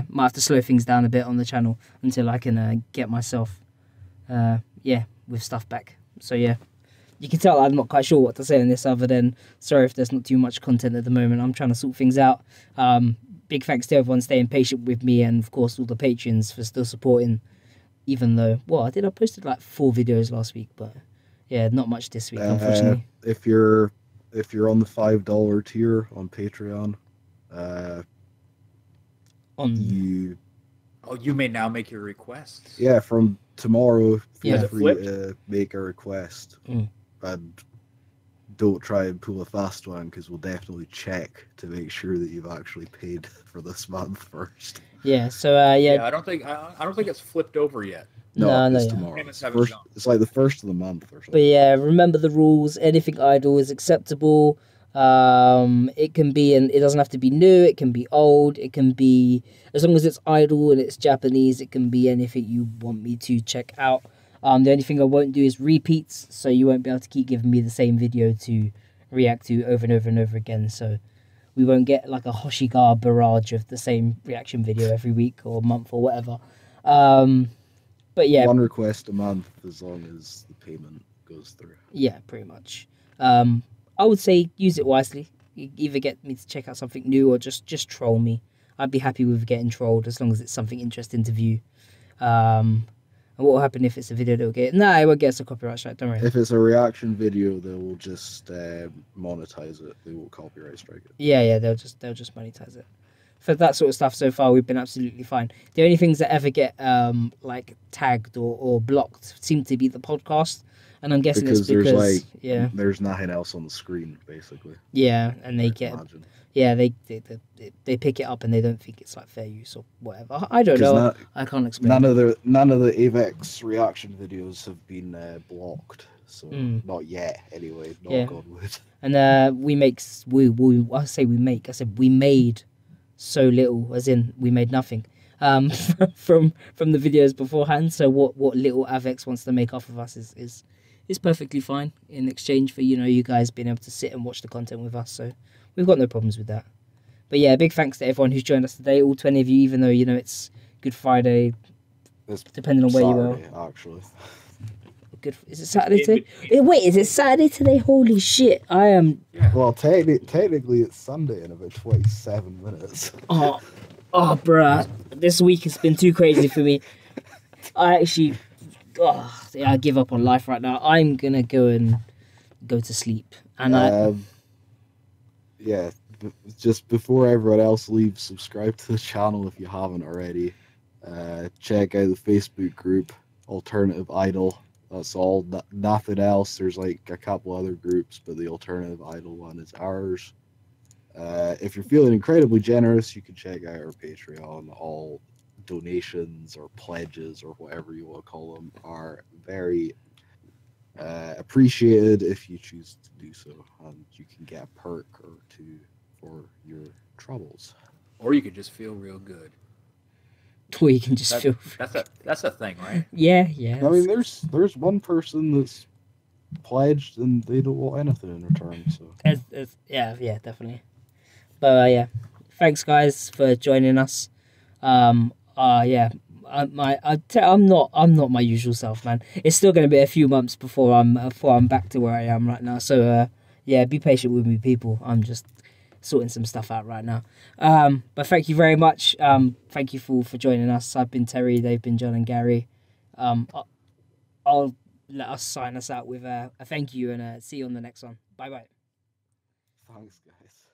might have to slow things down a bit on the channel until I can get myself with stuff back. So yeah, you can tell I'm not quite sure what to say on this other than sorry if there's not too much content at the moment. I'm trying to sort things out. Big thanks to everyone staying patient with me, and of course all the patrons for still supporting, even though, well, I posted like 4 videos last week, but yeah, not much this week, unfortunately. If you're on the $5 tier on Patreon, you may now make your requests. Yeah, from tomorrow, feel Yeah. free to make a request. And don't try and pull a fast one, because we'll definitely check to make sure that you've actually paid for this month first. Yeah, so Yeah, I don't think it's flipped over yet. No, it's yeah. tomorrow. Payments haven't gone. It's like the first of the month or something. But yeah, remember the rules. Anything idle is acceptable. It can be, and it doesn't have to be new. It can be old. It can be, as long as it's idle and it's Japanese, it can be anything you want me to check out. The only thing I won't do is repeats, so you won't be able to keep giving me the same video to react to over and over and over again. So we won't get like a Hoshigar barrage of the same reaction video every week or month or whatever. But yeah, 1 request a month as long as the payment goes through. yeah, pretty much. I would say use it wisely. You either get me to check out something new or just troll me. I'd be happy with getting trolled as long as it's something interesting to view. And what will happen if it's a video that will get... No, it won't get us a copyright strike, don't worry. If it's a reaction video, they will just monetize it. They won't copyright strike it. Yeah, they'll just monetize it. For that sort of stuff, so far we've been absolutely fine. The only things that ever get like tagged or blocked seem to be the podcast, and I'm guessing it's because there's nothing else on the screen basically. Yeah, and they get imagine. Yeah, they pick it up and they don't think it's like fair use or whatever. I don't know. I can't explain. None of the AVEX reaction videos have been blocked, so not yet. Anyway, knock on wood. And we made so little, as in we made nothing from the videos beforehand. So what little AVEX wants to make off of us is perfectly fine in exchange for you guys being able to sit and watch the content with us. So we've got no problems with that. But yeah, big thanks to everyone who's joined us today, all 20 of you, even though it's Good Friday, depending on where Saturday, you are. Actually. Is it Saturday today? Wait, is it Saturday today? Holy shit! I am. Well, technically it's Sunday in about 27 minutes. Oh, bruh, this week has been too crazy for me. I give up on life right now. I'm gonna go to sleep, and just before everyone else leaves, subscribe to the channel if you haven't already. Check out the Facebook group Alternative Idol. That's all, nothing else. There's like a couple other groups, but the Alternative Idol one is ours. If you're feeling incredibly generous, you can check out our Patreon. All donations or pledges or whatever you want to call them are very appreciated if you choose to do so. And you can get a perk or two for your troubles. Or you could just feel real good. Or you can just feel... That's a thing, right? Yeah. I mean, there's one person that's pledged and they don't want anything in return. So yeah, definitely. But thanks guys for joining us. I'm not my usual self, man. It's still going to be a few months before I'm back to where I am right now. So be patient with me, people. I'm just sorting some stuff out right now. But thank you very much. Thank you for joining us. I've been Terry, they've been John and Gary. I'll let us sign us out with a thank you and see you on the next one. Bye. Thanks, guys.